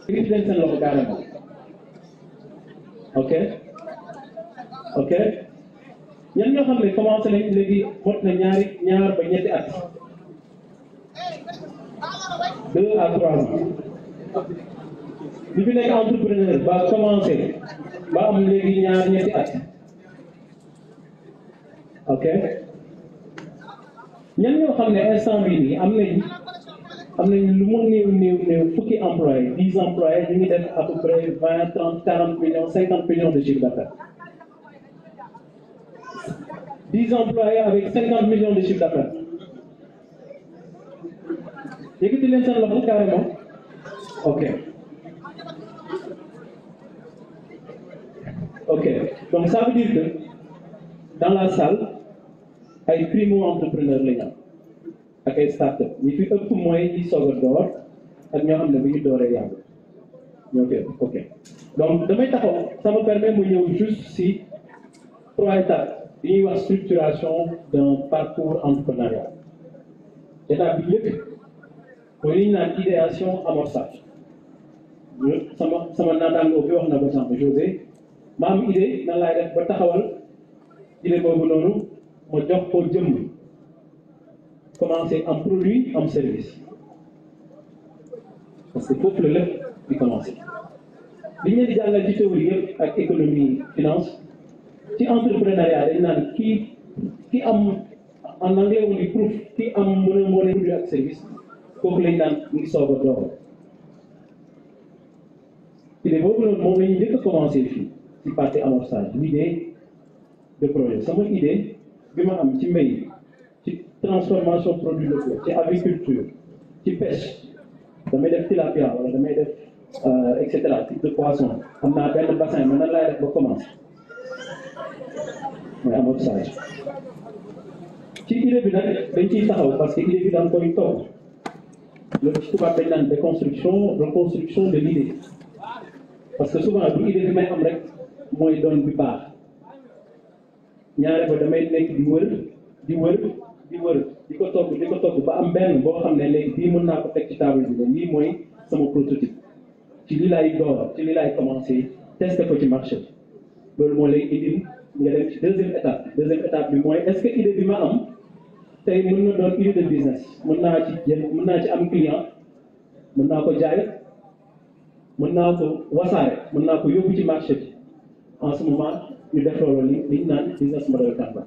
léegi leen seen loxo carrément ok ok ñan ñoo xam ne commencé nañ léegi mot na ñaar ba ñetti at 2 à 3 ans ñu fi nekk entrepreneur ba commencé ba am léegi ñetti at ok ñan ñoo xam ne instant bii nii am nañ lu mu néew fukki employés 10 employés ñu ngi def à peu près 20 30 40 millions 50 millions de chiffre d'affaires 10 employés avec 50 millions de chiffre d'affaires yëkkati leen seen loxo carrément ok ok donc ça veut dire que dans la salle ay primo entrepreneurs la ñu am ak ay start-up ñi fi ëpp mooy ñi soog a door ak ñoo xam ne bu ñu dooree yàgg ñoo koy ëpp ok donc damay taxaw ça me permet mu ñëw juste si 3 étapes yi ñuy wax structuration d'un parcours entrepreneurial étape bi njëkk mooy li ñu naan idéation amorçage sama naataangoo bi wax na ko sànq José ma am idée nan laay def ba taxawal idée boobu noonu ma jox ko jëmm commencer am produit am service parce que foofu la lépp di commencer li ñu leen di jàngal ci théorie yëpp ak économie finance ci entrepreneuriat dañ naan ki am en anglais on dit proof ki am mën a produit ak service kooku lañ naan mu ngi soog a door idée boobu noonu moom la ñu njëkk a commencer fii ci partie amorçage l'idée de projet sama idée bi ma am ci mbay ci transformation produit locaux ci agriculture ci pêche damay def tilapia wala damay def et cetera type de poisson xam naa benn bassin mais nan laay def ba commencer mooy amorçage ci idée bi nag dañ ciy taxaw parce que idée bi da nga koy toog loolu ci tubaab dañ naan reconstruction de l'idée parce que souvent du idée bi may am rek mooy doon bi baax ñaare ba damay nekk di wër di ko togg ba am benn boo xam ne léegi bii mën naa ko teg ci table bi lii mooy sama prototype ci lii laay door ci lii laay commencer tester ko ci marché bi loolu moo lay indil nga dem ci deuxième étape bi mooy est-ce que idée bi ma am tey mën na doon idée de business mën naa ci am client mën naa ko jaay mën naa ko wasaare mën naa ko yóbbu ci marché bi en ce moment ñu def loolu li ñu naan business model Canva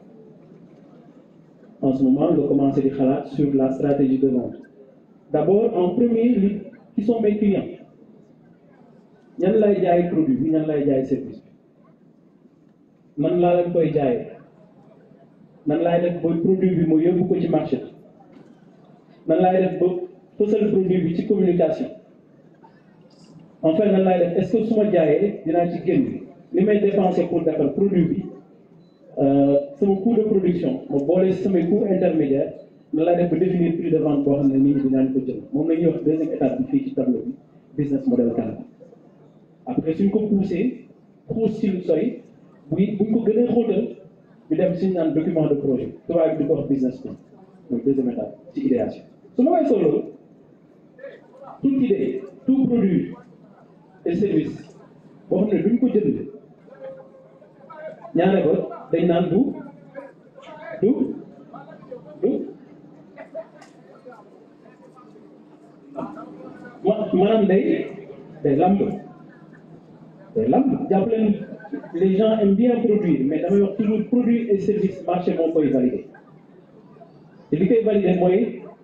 en ce moment nga commencé di xalaat sur la stratégie de vente d'abord en premier qui sont mes clients ñan lay jaay produit bi ñan lay jaay service bi nan laa leen koy jaayee nan laay def ba produit bi mu yóbbu ko ci marché bi nan laay def ba fësal produit bi ci communication enfin nan laay def est-ce que su ma jaayee dinaa ci génn li may dépenser pour defar produit bi sama coût de production ma boole si samay coût intermédiaire nan laay def ba définir prix de vente boo xam ne nit ñi dinaan ko jël moom la ñuy wax deuxième étape bi fii ci tableau bi business model Canva après suñ ko poussé xuus ci lu sori buñ ko gën a xóotal ñu dem suñu naan document de projet tubaab bi di ko wax business plan mooy deuxième étape ci idéation su ma koy solo toute idée tout produit et service boo xam ne duñ ko jënd ñaare ba dañ naan du maanaam day lamb jàpp leen les gens aiment bien produire mais damay wax toujours produit et service marché moo koy valider te li koy valider mooy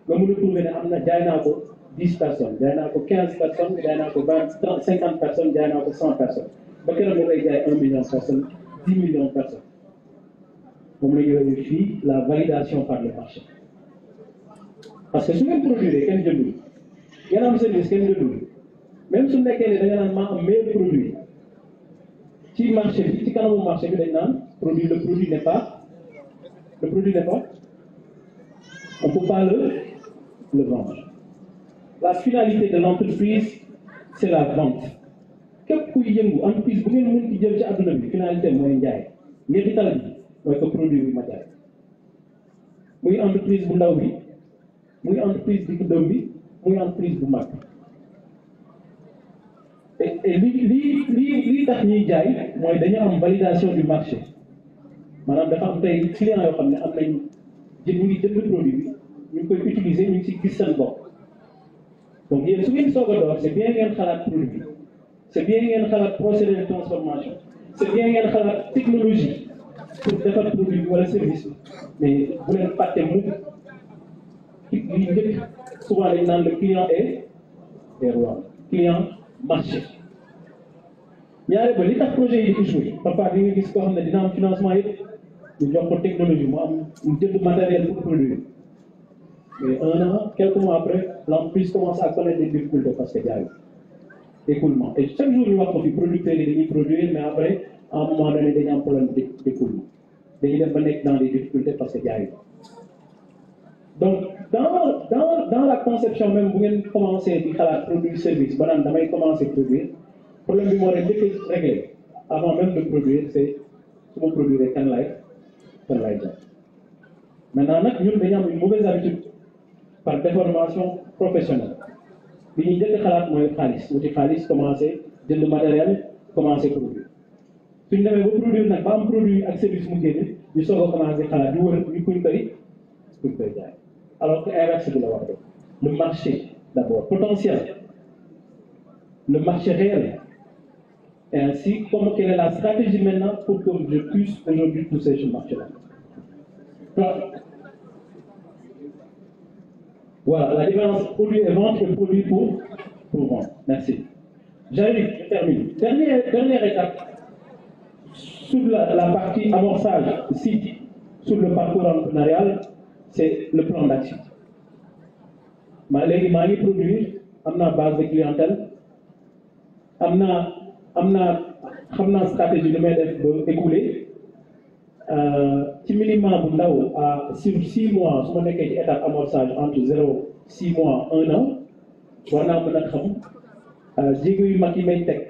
nga mën a prouver ne am na jaay naa ko 10 personnes jaay naa ko 15 personnes jaay naa ko 20 30 50 personnes jaay naa ko 100 personnes ba keroog nga koy jaay 1 million de personnes 10 millions de personnes moom la ñu waxee fii la validation par le marché parce que su ngeen produire kenn jëndul ngeen am service kenn jëndul même su nekkee ne da nga naan maa am meilleur produit ci marché bi ci kanamu marché bi dañ naan le produit n'est pas on peut pas le vendre. La finalité de l'entreprise c'est la vente képp kuy yëngu entreprise bu ngeen mën ci jël ci àdduna bi finalité mooy njaay njeexital bi mooy que produit bi ma jaay muy entreprise bu ndaw bi muy entreprise bu ndaw bi muy entreprise bu mag et li tax ñuy jaay mooy dañu am validation du marché maanaam dafa am tey client yoo xam ne am nañ ñu ngi jënd produit bi ñu ngi koy utiliser ñu ngi si gis seen bopp donc yéen su ngeen soog a door c'est bien ngeen xalaat produit bi c'est bien ngeen xalaat procédé de transformation c'est bien ngeen xalaat technologie pour defar produit bi wala service bi mais bu leen fàtte mu li njëkk souvent dañ naan le client est roi client marché ñaare ba li tax projet yi di échoué parfois di nga gis koo xam ne dina am financement yëpp ñu jox ko technologie mu am mu jënd matériel pour produire mais un an quelques mois après l'entreprise commence à connaître des difficultés parce que jaay écoulement et chaque jour ñu wax ko fi producteurs yi dañuy produire mais après à un moment donné dañu am problème d'écoulement dañuy dem ba nekk dans des difficultés parce que jaay donc dans la conception même bu ngeen commencé di xalaat produit service ba naan damay commencer produire problème bi moo leen njëkk a réglé avant même de produire c'est su ma produire kan lay jaay maintenant nag ñun dañu am une mauvaise habitude par déformation professionnelle li ñuy njëkk a xalaat mooy xaalis wuti xaalis commencé jënd matériel commencé produire suñ demee ba produire nag ba am produit ak service mu génn ñu soog a commencé xalaat ñu wër ñu kuñ koy jaay alors que inverse bi la war a def le marché d'abord potentiel le marché réel et ainsi comment quelle est la stratégie maintenant pour que je puisse aujourd'hui pousser ce marché-là. Voilà la différence produit et vente et produit pour vendre. Merci. J'arrive, je termine. Dernière étape sur la partie amorçage ici, sur le parcours entrepreneurial, c'est le plan d'action. Léegi maa ngi produire am naa base de clientèle am naa stratégie li may def ba écouler ci minimum bu ndaw sur 6 mois su ma nekkee ci étape amorçage entre 6 mois 1 an war naa mën a xam jéego yu mag yi may teg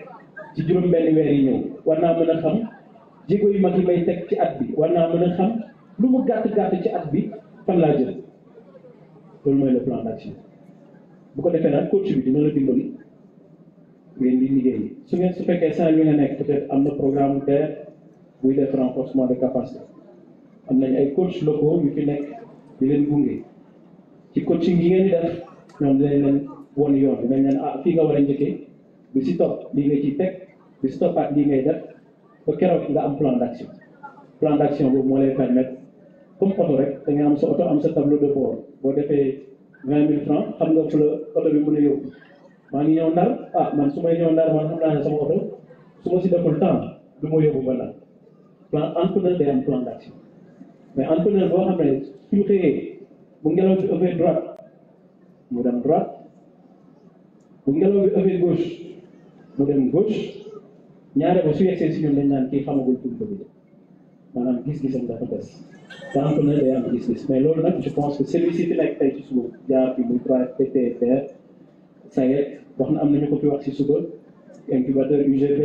ci juróom-benn weer yi ñëw war naa mën a xam jéego yu mag yi may teg ci at bi war naa mën a xam lu mu gàtt ci at bi fan laa jël loolu mooy le plan d'action bu ko defee nag coach bi dina la dimbali ngeen di liggéey su fekkee Saint-Louis nga nekk peut-être am na programme DER buy def renforcement de capacité am nañ ay coach locaux yu fi nekk di leen gunge ci coaching yi ngeen di def ñoom dinañ leen won yoon dinañ leen fii nga war a njëkkee bi si topp lii nga ciy teg bi si toppaat lii ngay def ba keroog nga am plan d'action boobu moo lay permettre comme oto rek da nga am sa oto am sa tableau de bord boo defee 20 000 francs xam nga fu la oto bi mën a yóbbu maa ngi ñëw Ndar man su may ñëw Ndar man xam naa ne sama oto su ma si deful temps du ma yóbbu ba Ndar plan entrepreneur day am plan d'action mais entrepreneur boo xam ne suñu xëyee bu ngelaw bi ëppee droite mu dem droite bu ngelaw bi ëppee gauche mu dem gauche ñaare ba su yegsee si ñun dañ naan kii xamagul pour bëgg maanaam gis-gisam dafa des te entrepreneur day am gis-gis mais loolu nag je pense que service yi fi nekk tey ci suba jaar fi muy 3FPT FR SAED wax na am nañu ko fi wax ci suba incubateur UGP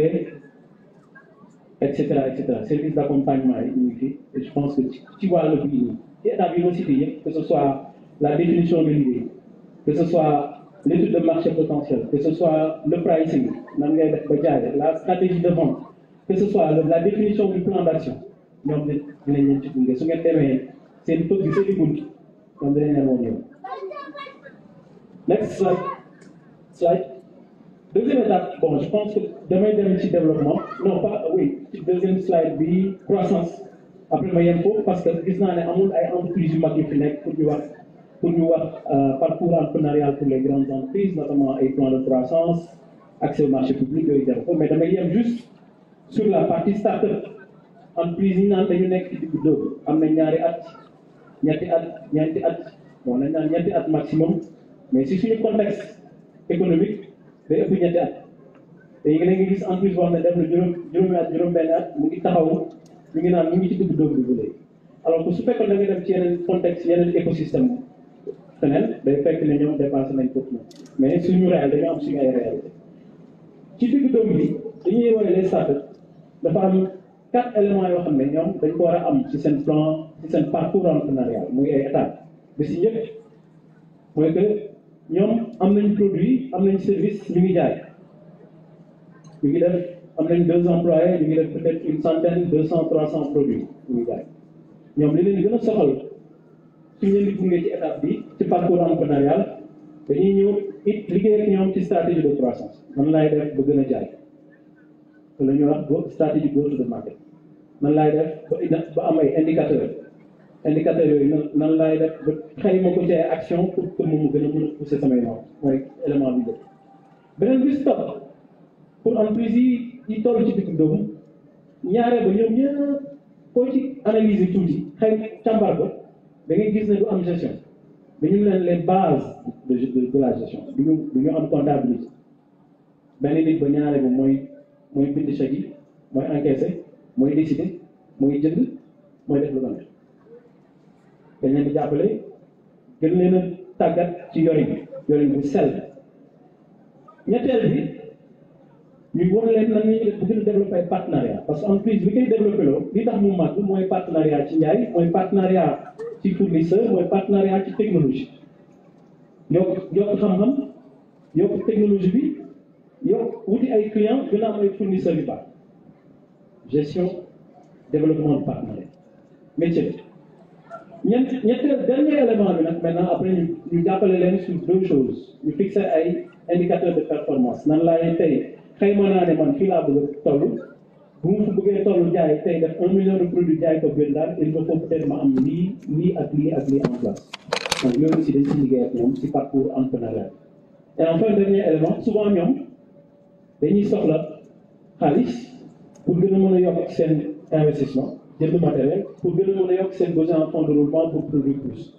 et cetera service d'accompagnement yi ñu ngi fi et je pense que ci wàllu bii nii ci étape yi ma cité yëpp que ce soit la définition de l'idée que ce soit l'étude de marché potentiel que ce soit le pricing nan ngay def ba jaay la stratégie de vente que ce soit la définition du plan d'action ñoom dinañ leen ci gunge su ngeen demee seen pëgg seen i bunt ñoom dinañ leen woon yow. Next slide. Deuxième étape, bon, je pense que demain, ci développement, non pas, oui, deuxième slide, bi croissance. Après, ma yem foofu parce que gis naa ne amul ay entreprises yu mag yu fi nekk pour ñu wax parcours entrepreneurial pour les grandes entreprises, notamment ay plans de croissance, accès au marché public yooyu def ko mais damay yem juste sur la partie start-up. Entreprise yi naan dañu nekk ci diggu dóomu am na ñaari at ñeenti at bon nañ naan ñetti at maximum mais si suñu contexte économique day ëpp ñetti at te yi nga gis entreprise boo xam ne def na juróomi at juróom-benn at mu ngi taxaw ñu ngi naan mu ngi ci diggu dóomu bi ba léegi alors que su fekkoon da nga dem ci yeneen contexte yeneen écosystème feneen day fekk ne ñoom dépassé nañ ko mais suñu réel dañu am suñu ay réalité ci diggu dóomu bi dañuy woowee les startups dafa am 4 éléments yoo xam ne ñoom dañ ko war a am ci seen plan ci seen parcours entrepreneurial muy ay étapes bi si njëkk mooy que ñoom am nañ produit am nañ service ñu ngi jaay ñu ngi def am nañ 2 employés ñu ngi def peut-être une centaine 200 300 produits ñu ngi jaay ñoom li leen gën a soxal suñu leen di gunge ci étape bi ci parcours entrepreneurial dañuy ñëw it liggéey ak ñoom ci stratégie de croissance nan laay def ba gën a jaay te la ñuy wax stratégie go to the market nan laay def ba am ay indicateurs yooyu nan laay def ba xayma ko ci ay action pour que mu gën a mën a pousser samay noonu mooy élément bi njëkk beneen bi stop pour entreprise yi toll ci digg doomu ñaare ba ñoom ñëpp koo ci analyser tuuti xëy càmbar ko da ngay gis ne du am gestion dañu leen les bases de la gestion du ñu am comptabilité benn nit ba ñaare ba mooy bind chèque yi mooy encaisser mooy décider mooy jënd mooy def lu ko neex dañ leen di jàppale gën leen a tàggat ci yorin bu sell ñetteel bi ñu war leen nan ñuy def bu gën a développé partenariat parce que entreprise bi koy développé loo li tax mu màgg mooy partenariat ci njaay mooy partenariat ci fournisseur mooy partenariat ci technologie yokk xam-xam yokk technologie bi yokk wuti ay client gën a am ay fournisseurs yu baax gestion développement de partenariat métier ñetteel dernier élément bi nag maintenant après ñu jàppale leen sur 2 choses ñu fixer ay indicateurs de performance nan laay tey xayma naa ne man fii laa bëgg a toll bu mu bëggee toll jaay tey def 1 million de produits jaay ko biir daal il me faut peut-être ma am lii ak lii en place donc loolu aussi dañ ci liggéey ak ñoom ci parcours entrepreneurial et enfin dernier élément souvent ñoom dañuy soxla xaalis pour gën a mën a yokk seen investissement jënd matériel pour gën a mën a yokk seen besoin en fonds de roulement pour produire plus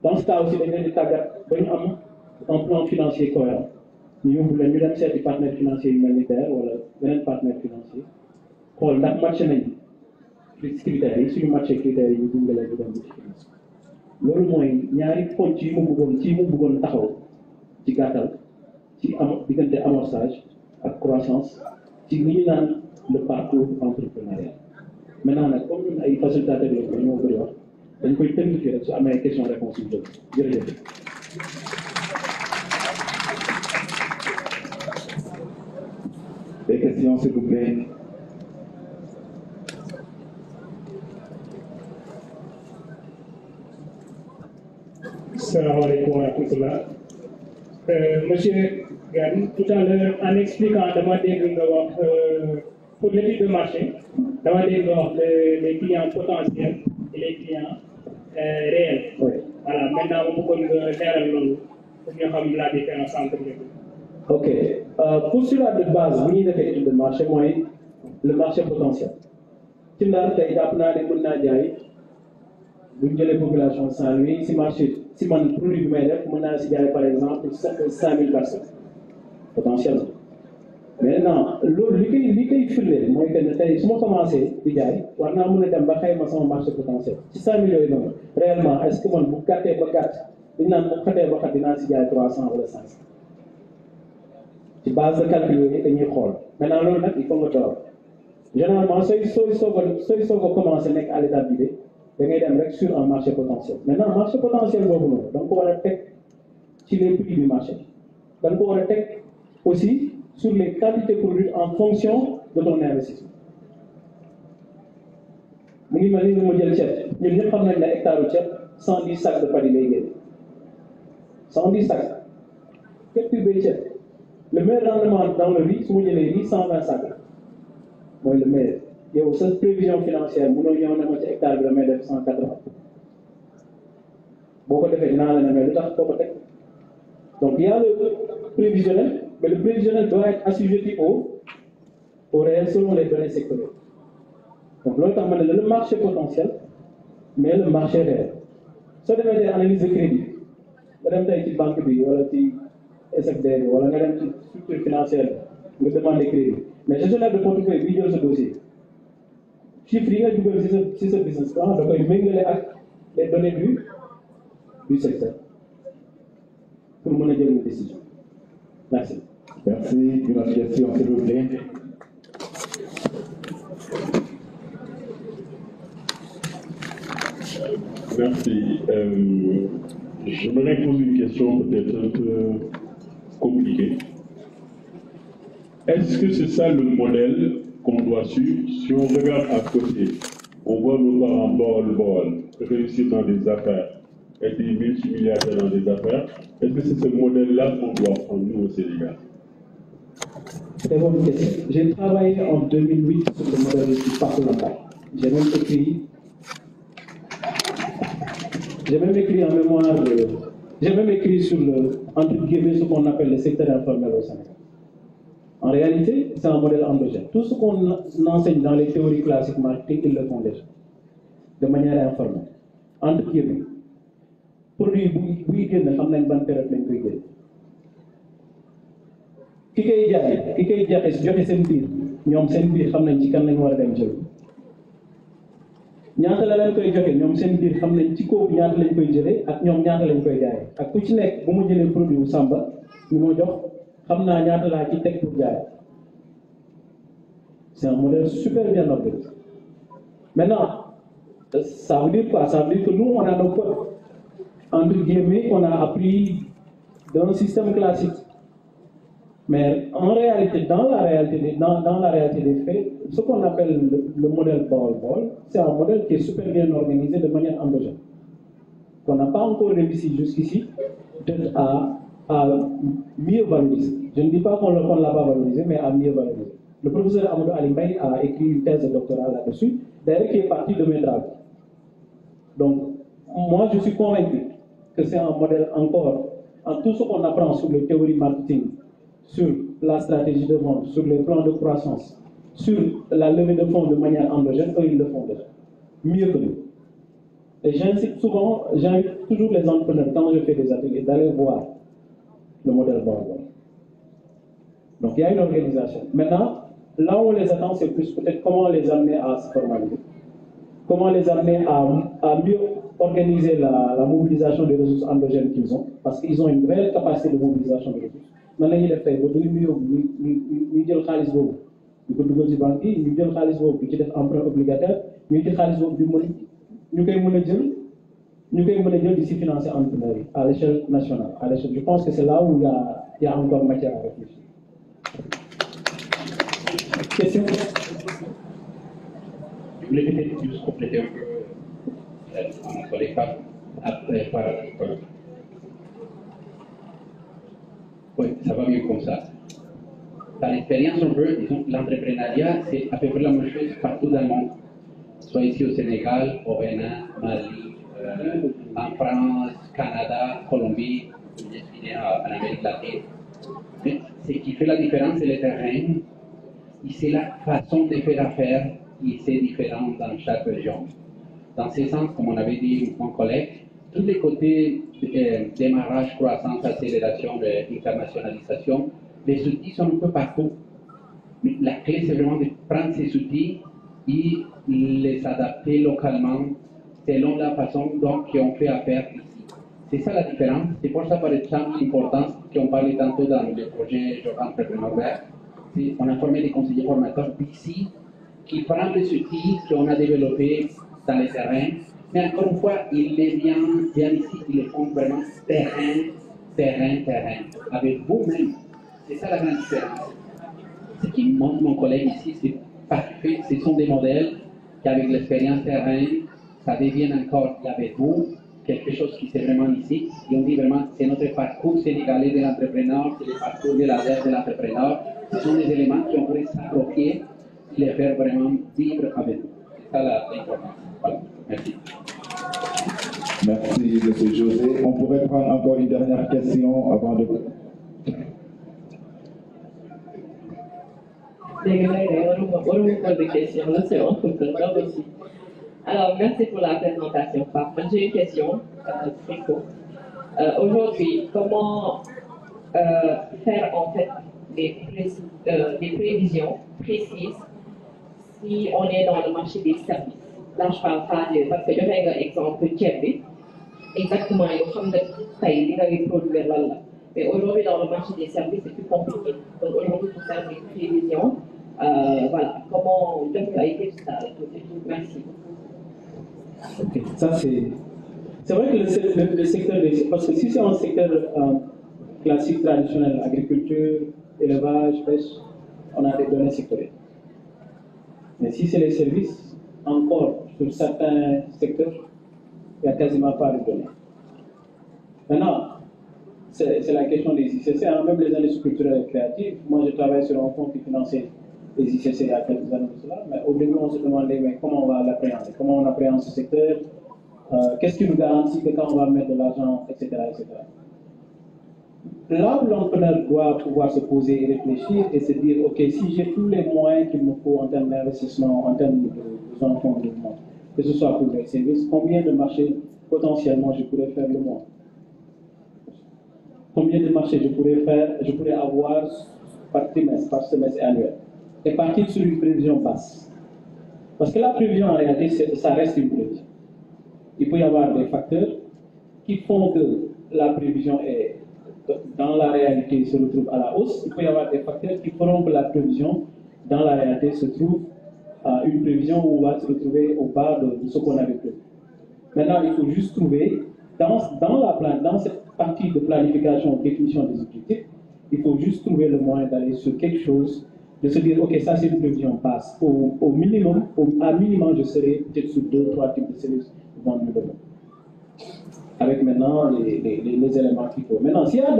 dans ce cas aussi dañ leen di tàggat ba ñu am un plan financier cohérent ñu yóbbu leen ñu dem seeti partenaire financier yu mel ni DER wala beneen partenaire financier xool ndax matché nañ critères yi suñu matché critères yi ñu gunge leen ñu dem ci finance loolu mooy ñaari ponc yi mu bëggoon taxaw ci gàttal ci diggante amorçage ak croissance ci li ñu naan le parcours entrepreneurial maintenant nag comme ñun ay facilitateurs yooyu dañoo bëri wax dañ koy tënk fii rek su amee ay question réponse yu jóg jërëjëf. Des questions s'il vous plaît. Salam alaikum wa rahmatullah. Monsieur Gane, tout à l'heure, en expliquant dama dégg nga wax pour l'étude de marché, dama dégg nga wax les clients potentiels et les clients réels. Oui. Voilà, maintenant ma bëggoon nga leeral loolu pour ñu xam la différence entre les deux. Ok. Postulat de base bu ñuy defee étude de marché mooy le marché potentiel. ci Ndar tey jàpp naa ne mën naa jaay bu ñu jëlee population Saint-Louis si marché si man produit bi may def mën naa si jaay par exemple 5000 personnes potentiellement. maintenant loolu li koy firndeel mooy que ne tey su ma commencé di jaay war naa mën a dem ba xayma sama marché potentiel ci 5000 yooyu noonu réellement est-ce que man bu gàttee ba gàtt dañ naan bu xatee ba xat dinaa si jaay 300 wala 500. ci base de calcul yooyu dañuy xool maintenant loolu nag il faut nga door généralement sooy soog a commencé nekk à l'état d'idée da ngay dem rek sur un marché potentiel maintenant marché potentiel boobu noonu da nga ko war a teg ci les prix du marché da nga ko war a teg aussi sur les quantités produites en fonction de ton investissement. mu ngi mel ni ma jël ceeb ñun ñëpp xam nañ ne hectare u ceeb 110 sacs de paddy lay génne 110 sacs képp kuy béy ceeb. Le meilleur rendement dans le riz su ma jëlee riz 120 sacs mooy le meilleur yow sa prévision financière mënoo ñëw ne ma ci hectare bi damay def 180 boo ko defee dinaa la ne mais lu tax boo ko teg donc il y a le prévisionnel mais le prévisionnel doit être assujetti au réel selon les données sectorielles donc loolu tax ma ne la le marché potentiel mais le marché réel soo demee tey analyse de crédit nga dem tey ci banque bi wala ci SFDR wala nga dem ci structure financière nga demandé crédit mais gestionnaire de portefeuille bi jël sa dossier chiffre yi nga dugal ci sa business plan da koy méngale ak les données du secteur pour mën a jël une décision. Merci. Merci. Une autre question, s'il vous plaît. Merci. Je me pose une question peut-être un peu compliquée. Est-ce que c'est ça le modèle qu'on doit suivre? Si on regarde à côté, on voit nos parents bol réussir dans des affaires, être multimilliardaires dans des affaires. Est-ce que c'est ce modèle-là qu'on doit prendre nous au Sénégal? Très bonne question. J'ai travaillé en 2008 sur le modèle du parcours local. J'ai même écrit un mémoire, j'ai même écrit sur entre guillemets, ce qu'on appelle le secteur informel au Sénégal. En réalité, c'est un modèle endogène. Tout ce qu'on enseigne dans les théories classiques marketing, ils le font déjà, de manière informelle. Entre guillemets, produit buy génn xam nañ ban période lañ koy génn. ki koy joxe seen biir ñoom seen biir xam nañ ci kan lañ war a dem jël. ñaata la leen koy joxe ñoom seen biir xam nañ ci kooku ñaata lañ koy jëlee ak ñoom ñaata lañ koy jaayee ak ku ci nekk bu mu jëlee produit wu Samba ñu ma jox xam naa ñaata laa ci teg pour jaay. C'est un modèle super bien organisé. Maintenant, ça veut dire quoi? Ça veut dire que nous, on a nos codes. Entre guillemets, on a appris d'un système classique. Mais en réalité, dans la réalité des faits, ce qu'on appelle le modèle Ball, c'est un modèle qui est super bien organisé de manière endogène. Qu'on n'a pas encore réussi jusqu'ici à mieux valoriser. Je ne dis pas qu'on ne l'a pas valorisé, mais à mieux valoriser. Le professeur Amadou Alimbaï a écrit une thèse de doctorat là-dessus, d'ailleurs qui est partie de mes travaux. Donc, moi, je suis convaincu que c'est un modèle encore, en tout ce qu'on apprend sur les théories marketing, sur la stratégie de vente, sur les plans de croissance, sur la levée de fonds de manière endogène, eux, ils le font déjà. Mieux que nous. Et j'invite toujours les entrepreneurs, quand je fais des ateliers, d'aller voir le modèle Ball. Donc, il y a une organisation. Maintenant, là où on les attend, c'est plus peut-être comment les amener à se formaliser. Comment les amener à mieux organiser la mobilisation des ressources endogènes qu'ils ont, parce qu'ils ont une réelle capacité de mobilisation des ressources. Maintenant, il est fait, nous jël xaalis boobu ñu ko dugal ci banque yi ñu jël xaalis boobu ci def emprunt obligataire ñu jël xaalis boobu ñu koy mën a jël di si financer entrepreneurs yi à l'échelle nationale. Je pense que c'est là où il y a encore matière à réfléchir. Question? Je voulais peut-être juste compléter un peu mon collègue par oui, ça va mieux comme ça. Par expérience, on veut, disons, l'entrepreneuriat, c'est à peu près la même chose partout dans le monde. Soit ici au Sénégal, au Bénin, Mali, en France, Canada, Colombie, en Amérique latine. Mais ce qui fait la différence, c'est le terrain. Et c'est la façon de faire affaire qui est différente dans chaque région. Dans ce sens, comme on avait dit mon collègue, tous les côtés démarrage, croissance, accélération, internationalisation, les outils sont un peu partout. Mais la clé, c'est vraiment de prendre ces outils et les adapter localement selon la façon dont on fait affaire ici. C'est ça la différence. C'est pour ça, par exemple, l'importance qu'on parlait tantôt dans le projet Entrepreneur Vert. On a formé des conseillers formateurs ici qui prennent les outils qu'on a développés dans les terrains. Mais encore une fois, ils les viennent ici, ils les font vraiment terrain, avec vous-même. C'est ça la grande différence. Ce qui montre mon collègue ici, c'est parfait. Ce sont des modèles qui, avec l'expérience terrain, ça devient encore avec vous quelque chose qui c'est vraiment ici. Et on dit vraiment, c'est notre parcours sénégalais de l'entrepreneur, c'est le parcours de la de l'entrepreneur. Ce sont des éléments qui on pourrait s'approprier et les faire vraiment vivre avec nous. C'est ça l'importance. Voilà. Merci. Merci, M. José. On pourrait prendre encore une dernière question avant de... Alors, merci pour la présentation. J'ai une question très courte. Aujourd'hui, comment faire en fait des prévisions précises si on est dans le marché des services? Là, je parle pas de... Parce que je vais un exemple de exactement, il faut que produire là. Mais aujourd'hui, dans le marché des services, c'est plus compliqué. Donc aujourd'hui, pour faire des prévisions, voilà, comment on a été tout ça. Merci. Okay. Ça, c'est vrai que le secteur des... Parce que si c'est un secteur classique, traditionnel, agriculture, élevage, pêche, on a des données sectorielles. Mais si c'est les services, encore, sur certains secteurs, il n'y a quasiment pas de données. Maintenant, c'est la question des ICC, hein, même les industries culturelles et créatives. Moi, je travaille sur un fonds qui finançait les ICC il y a quelques années de cela, mais au début, on se demandait mais comment on va l'appréhender, comment on appréhende ce secteur, qu'est-ce qui nous garantit que quand on va mettre de l'argent, etc., etc. Là où l'entrepreneur doit pouvoir se poser et réfléchir et se dire, ok, si j'ai tous les moyens qu'il me faut en termes d'investissement, en termes de fonds de développement, que ce soit pour mes services, combien de marchés potentiellement je pourrais faire le mois? Combien de marchés je pourrais avoir par trimestre, par semestre et annuel? Et partir sur une prévision basse. Parce que la prévision, en réalité, ça reste une prévision. Il peut y avoir des facteurs qui font que la prévision est, dans la réalité, se retrouve à la hausse. Il peut y avoir des facteurs qui feront que la prévision, dans la réalité, se trouve à une prévision où on va se retrouver au bas de ce qu'on avait prévu. Maintenant, il faut juste trouver, dans cette partie de planification, définition des objectifs, il faut juste trouver le moyen d'aller sur quelque chose, de se dire, ok, ça c'est une prévision basse. Au minimum, à minimum, je serai peut-être sur 2 ou 3 types de services vendus demain. Avec maintenant les éléments qu'il faut. Maintenant, s'il y a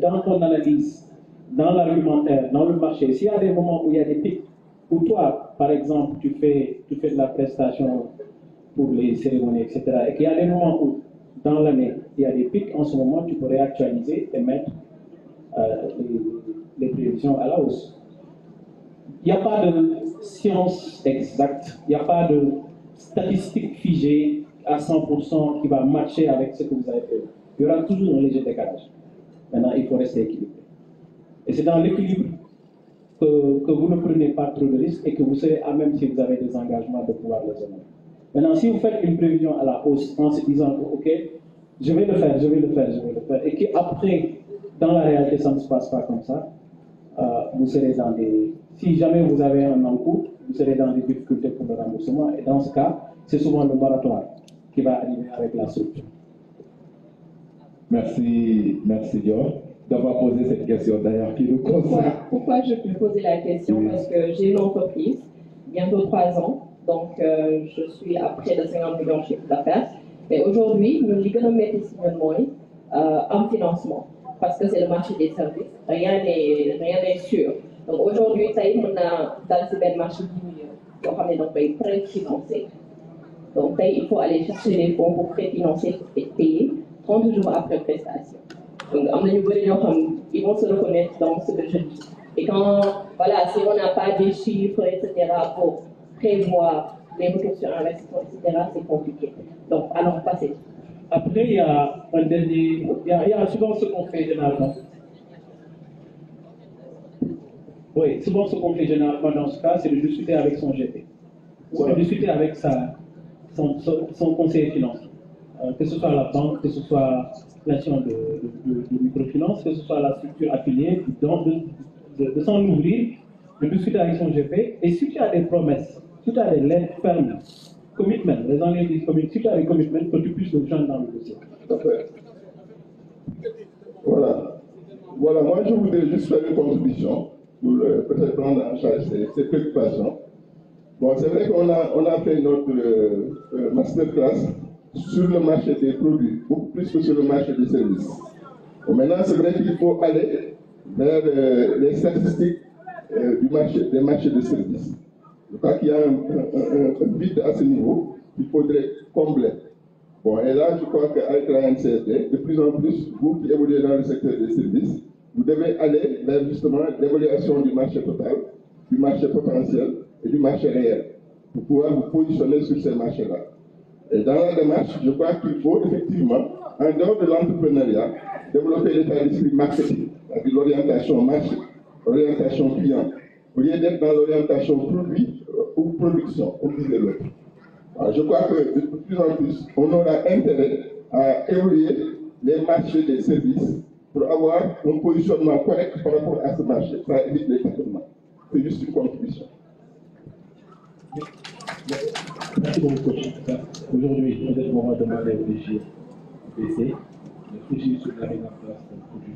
dans ton analyse, dans l'argumentaire, dans le marché, s'il y a des moments où il y a des pics, où toi, par exemple, tu fais de la prestation pour les cérémonies, etc., et qu'il y a des moments où, dans l'année, il y a des pics, en ce moment, tu peux réactualiser et mettre les prévisions à la hausse. Il n'y a pas de science exacte, il n'y a pas de statistique figée à 100% qui va matcher avec ce que vous avez fait. Il y aura toujours un léger décalage. Maintenant, il faut rester équilibré. Et c'est dans l'équilibre que vous ne prenez pas trop de risques et que vous serez à même, si vous avez des engagements, de pouvoir les honorer. Maintenant, si vous faites une prévision à la hausse en se disant, ok, je vais le faire, et qu'après, dans la réalité, ça ne se passe pas comme ça, vous serez dans des... Si jamais vous avez un encours, vous serez dans des difficultés pour le remboursement, et dans ce cas, c'est souvent le moratoire qui va arriver avec la structure. Merci Dior d'avoir posé cette question d'ailleurs qui nous concerne. Pourquoi je peux poser la question? Parce que j'ai une entreprise, bientôt 3 ans, donc je suis à près de 50 millions de chiffres d'affaires. Mais aujourd'hui, nous avons mis en financement, parce que c'est le marché des services, rien n'est sûr. Donc aujourd'hui, ça y est, on a dans ce marché diminué, on est donc préfinancé. Donc il faut aller chercher les fonds pour préfinancer et payer 30 jours après prestation. Donc ils vont se reconnaître dans ce que je dis. Et quand, voilà, si on n'a pas des chiffres, etc., pour prévoir les retours sur investissement, etc., c'est compliqué. Donc, allons passer. Après, il y a un dernier, il y a souvent ce qu'on fait généralement. Oui, souvent ce qu'on fait généralement dans ce cas, c'est de discuter avec son GP. Ou de discuter avec son conseiller financier. Que ce soit la banque, que ce soit l'action de microfinance, que ce soit la structure affiliée, de s'en ouvrir, de discuter avec son GP. Et si tu as des promesses, si tu as des lettres fermes, commitment, les Anglais disent commitment, si tu as des commitments, que tu puisses le joindre dans le dossier. Voilà, moi je voudrais juste faire une contribution pour peut-être prendre en charge ces préoccupations. Bon, c'est vrai qu'on a fait notre masterclass sur le marché des produits, beaucoup plus que sur le marché des services. Bon, maintenant, c'est vrai qu'il faut aller vers les statistiques des marchés de services. Je crois qu'il y a un vide à ce niveau qu'il faudrait combler. Bon, et là, je crois qu'avec la NCD, de plus en plus, vous qui évoluez dans le secteur des services, vous devez aller vers justement l'évaluation du marché total, du marché potentiel et du marché réel, pour pouvoir vous positionner sur ces marchés-là. Et dans la démarche, je crois qu'il faut effectivement, en dehors de l'entrepreneuriat, développer l'état d'esprit marketing, c'est-à-dire l'orientation marché, l'orientation client, au lieu d'être dans l'orientation produit ou production, comme disait l'autre. Je crois que de plus en plus, on aura intérêt à évoluer les marchés des services pour avoir un positionnement correct par rapport à ce marché. Ça évite les tâtonnements. C'est juste une contribution. Merci beaucoup, coach. Aujourd'hui, nous êtes moment de réfléchir, réfléchir sur la mise en place d'un produit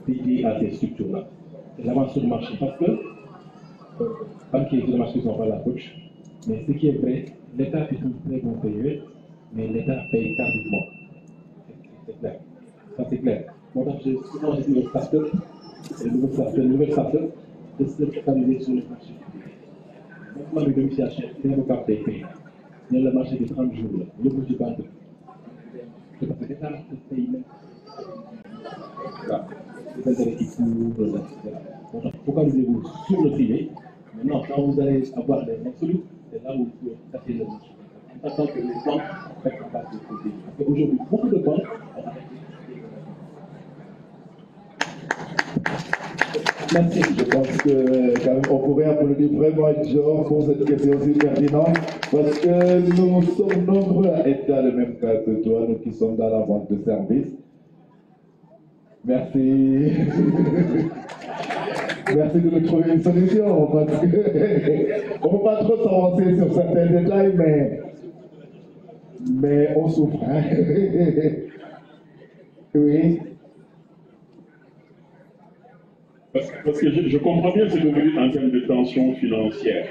dédié à ces structures-là. C'est l'avance sur le marché parce que banquiers sur le marché ne sont pas la coach. Mais ce qui est vrai, l'État est un très bon payeur, mais l'État paye tardivement. C'est clair. Ça, c'est clair. Moi, quand je dis le start-up, le nouvel start-up, c'est se focaliser sur le marché. Donc, moi, le négociation, c'est un cap des pays. Il y a le marché de 30 jours, le bout du banque. C'est parce que l'État paye même. Voilà. Les intérêts qui courent, etc. Donc, focalisez-vous sur le privé. Maintenant, quand vous allez avoir les absolus, c'est là où vous pouvez taper le marché. En attendant que les banques fassent en face de côté. Parce qu'aujourd'hui, beaucoup de banques ont arrêté. Merci. Je pense que quand même, on pourrait applaudir vraiment John pour cette question si pertinente, parce que nous sommes nombreux à être dans le même cas que toi, nous qui sommes dans la vente de services. Merci. Merci de nous trouver une solution, parce qu'on ne peut pas trop s'avancer sur certains détails, mais on souffre. Hein? Oui. Parce que je comprends bien ce que vous dites en termes de tension financière.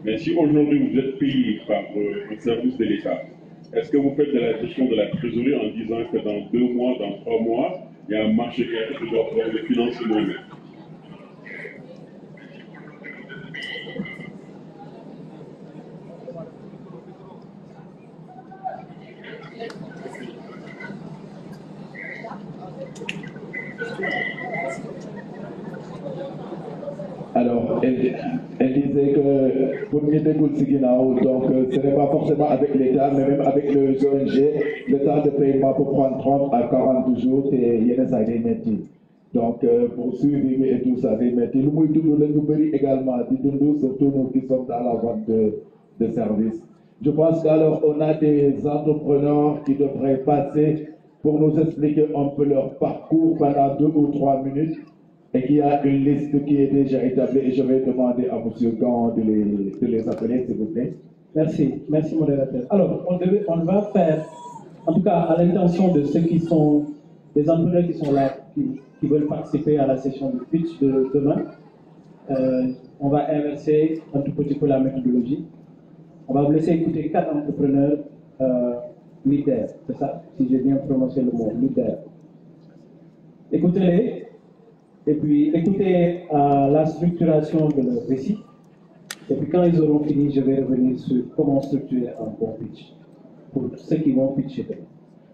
Mais si aujourd'hui vous êtes payé par un service de l'État, est-ce que vous faites de la gestion de la trésorerie en disant que dans 2 mois, dans 3 mois, il y a un marché qui doit pouvoir le financer moi-même? Alors, elle disait que pour mieux dégoûter donc ce n'est pas forcément avec l'État, mais même avec le ONG, le temps de paiement peut prendre 30 à 40 jours et il y a des métiers. Donc, pour suivre et tout ça, des métiers. Nous également, surtout nous qui sommes dans la vente de services. Je pense qu'alors, on a des entrepreneurs qui devraient passer pour nous expliquer un peu leur parcours pendant 2 ou 3 minutes. Et qu'il y a une liste qui est déjà établie et je vais demander à M. Gant de les appeler, s'il vous plaît. Merci, merci modérateur. Alors, on va faire, en tout cas à l'intention de ceux qui sont, des entrepreneurs qui sont là, qui veulent participer à la session de pitch de demain, on va inverser un tout petit peu la méthodologie. On va vous laisser écouter 4 entrepreneurs leaders, c'est ça, si j'ai bien prononcé le mot, leaders. Écoutez-les. Et puis, écoutez la structuration de leur récit. Et puis, quand ils auront fini, je vais revenir sur comment structurer un bon pitch pour ceux qui vont pitcher.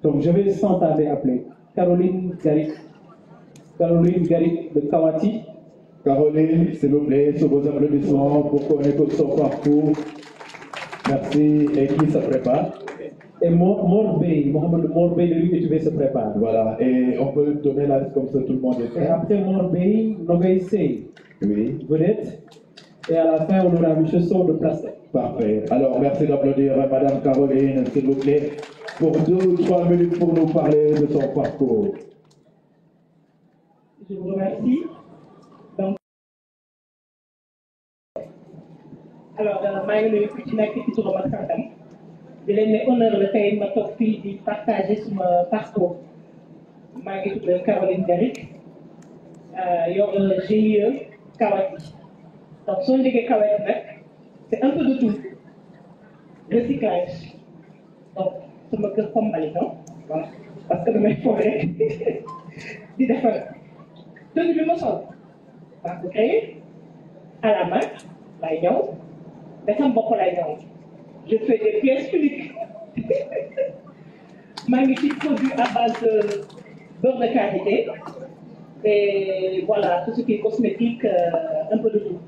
Donc, je vais sans tarder appeler Caroline Garik. Caroline Garik de Kawati. Caroline, s'il vous plaît, sur vos applaudissements pour qu'on écoute son parcours. Merci. Et qui se prépare? Et Morbey, Mohamed Morbey de l'UTV se prépare. Voilà, et on peut donner la liste comme ça, tout le monde est prêt. Et après Morbey, Nogay Sey. Oui. Vedette. Et à la fin, on aura M. Sow de Plastic. Parfait. Alors, merci d'applaudir Mme Caroline, s'il vous plaît, pour 2 ou 3 minutes pour nous parler de son parcours. Je vous remercie. Donc, alors, maa ngi nuyu ku ci nekk ci turam ak santam. di leen ne honneur la tey ma toog fii di partager suma parcours maa ngi tudd Caroline Garik yor GIE Kawati donc soo déggee Kawati nag c'est un peu de tout recyclage donc sama kër comme Malick voilà parce que damay foog rek di defar tenue bi ma sol parce que créé à la main lay ñëw ba sama bopp lay ñëw. Je fais des pièces uniques. Magnifique produit à base de beurre de karité. Et voilà, tout ce qui est cosmétique, un peu de tout.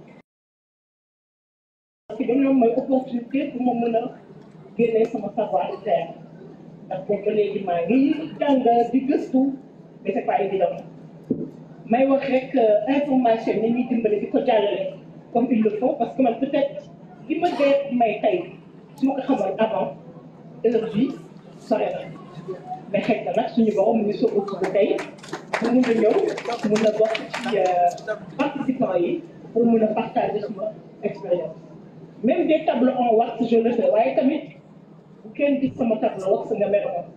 Parce que j'ai une opportunité pour moi de gagner son savoir-faire. Parce que je l'ai dit, je tout, mais ce n'est pas évident. Mais je veux que l'information comme il le faut, parce que peut-être, il me dit, su ma ko xamoon avant heure bi sore na mais xëy na nag suñu borom mu ngi soog a tudd tey mu mun a ñëw mun a bokk ci participants yi pour mun a partager suma expérience même des tableaux en wax je le fais waaye tamit bu kenn gis sama tableau wax nga mer moom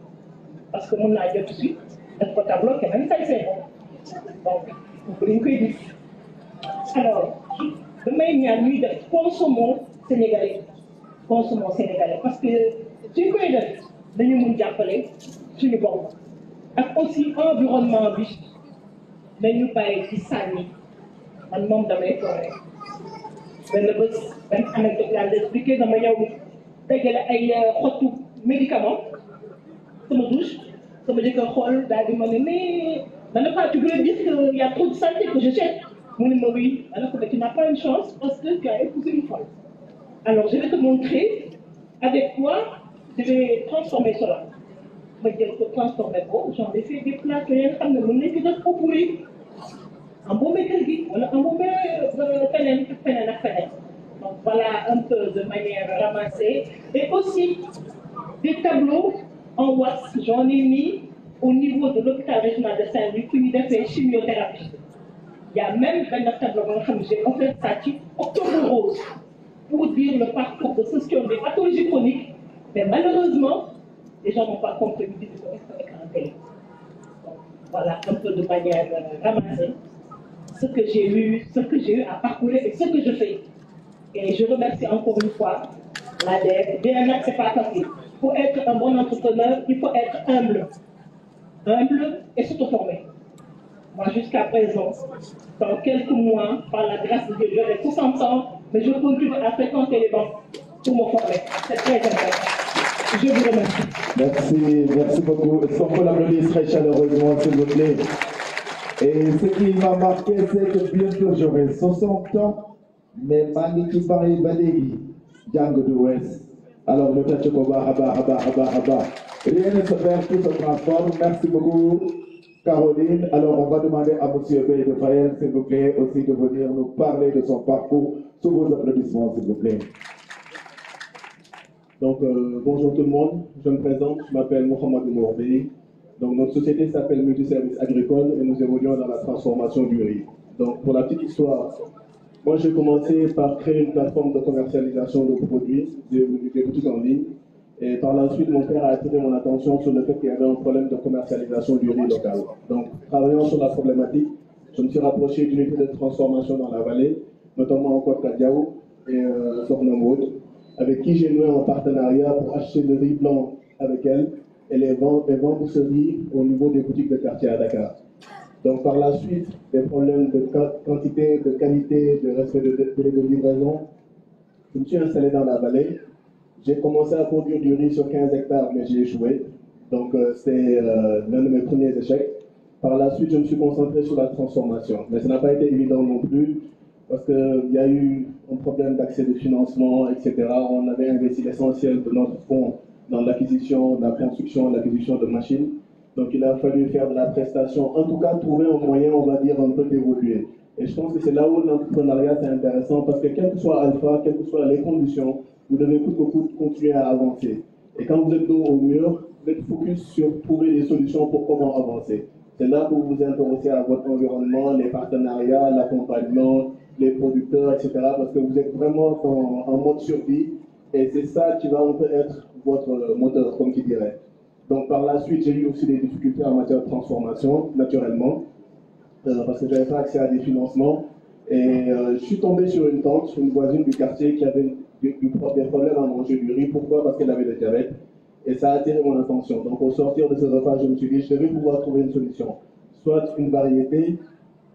parce que mun naa jot si def ko tableau keneen say see ko donc dañ koy gis alors damay ñaan ñuy def consommons sénégalais parce que suñ koy def dañu mun jàppale suñu bopp ak aussi environnement bi nañu bàyyi ci sànni man moom damay foree benn bés benn anecdote laa expliqué dama ñëw dajale ay xottu médicament sama douche sama jëkkër xool daal di ma ne mais pas tu voulais dire qu'il y a trop de saleté que je jette. Mon oui, alors que tu n'as pas une chance parce que tu as épousé une folle. Alors je vais te montrer avec quoi je vais transformer cela. Je vais transformer j'en ai fait des plats que j'ai fait de pourri. Un bon mécanique, un bon pénène. Donc voilà un peu de manière ramassée. Et aussi des tableaux en wax, j'en ai mis au niveau de l'hôpital régional de Saint-Louis qui nous fait chimiothérapie. Il y a même un tableau que j'ai offert ça Octobre Rose pour dire le parcours de ceux qui ont des pathologies chroniques. Mais malheureusement, les gens n'ont pas compris du tout avec un télé. Voilà un peu de manière ramassée ce que j'ai eu à parcourir et ce que je fais. Et je remercie encore une fois l'ADEF. Bien sûr, c'est pas facile. Pour être un bon entrepreneur, il faut être humble et s'auto-former. Moi, jusqu'à présent, dans quelques mois, par la grâce de Dieu, j'aurai 60 ans, mais je continue à fréquenter les banques pour me former. C'est très important. Je vous remercie. Merci beaucoup. Est-ce qu'on peut l'applaudir très chaleureusement, s'il vous plaît? Et ce qui m'a marqué, c'est que bientôt j'aurai 60 ans, mais Mani qui parle Balégi, Django de l'Ouest. Alors, le Tachokoba, Haba. Rien ne se perd, tout se transforme. Merci beaucoup, Caroline. Alors, on va demander à M. Bey de Fayel, s'il vous plaît, aussi de venir nous parler de son parcours. Sous vos applaudissements, s'il vous plaît. Donc, bonjour tout le monde. Je me présente, je m'appelle Mohamed Mourbi. Donc, notre société s'appelle Multiservice Agricole et nous évoluons dans la transformation du riz. Donc, pour la petite histoire, moi, j'ai commencé par créer une plateforme de commercialisation de produits, des boutiques en ligne. Et par la suite, mon père a attiré mon attention sur le fait qu'il y avait un problème de commercialisation du riz local. Donc, travaillant sur la problématique, je me suis rapproché d'une unité de transformation dans la vallée, notamment en Côte-Kadiaou et Sornomode, avec qui j'ai noué un partenariat pour acheter le riz blanc avec elle et vendre ce riz au niveau des boutiques de quartier à Dakar. Donc par la suite, des problèmes de quantité, de qualité, de respect de délai de livraison, je me suis installé dans la vallée. J'ai commencé à produire du riz sur 15 hectares, mais j'ai échoué. Donc c'est l'un de mes premiers échecs. Par la suite, je me suis concentré sur la transformation. Mais ça n'a pas été évident non plus, parce qu'il y a eu un problème d'accès de financement, etc. On avait investi l'essentiel de notre fonds dans l'acquisition, la construction, l'acquisition de machines. Donc il a fallu faire de la prestation, en tout cas trouver un moyen, on va dire, un peu d'évoluer. Et je pense que c'est là où l'entrepreneuriat c'est intéressant, parce que quel que soit Alpha, quelles que soient les conditions, vous devez coûte que coûte continuer à avancer. Et quand vous êtes dos au mur, vous êtes focus sur trouver des solutions pour comment avancer. C'est là que vous vous intéressez à votre environnement, les partenariats, l'accompagnement, les producteurs, etc. Parce que vous êtes vraiment en mode survie. Et c'est ça qui va un peu être votre moteur, comme tu dirais. Donc par la suite, j'ai eu aussi des difficultés en matière de transformation, naturellement, parce que je n'avais pas accès à des financements. Et je suis tombé sur une tante, une voisine du quartier qui avait des problèmes à manger du riz. Pourquoi? Parce qu'elle avait le diabète. Et ça a attiré mon attention. Donc au sortir de ce repas, je me suis dit, je devais pouvoir trouver une solution. Soit une variété,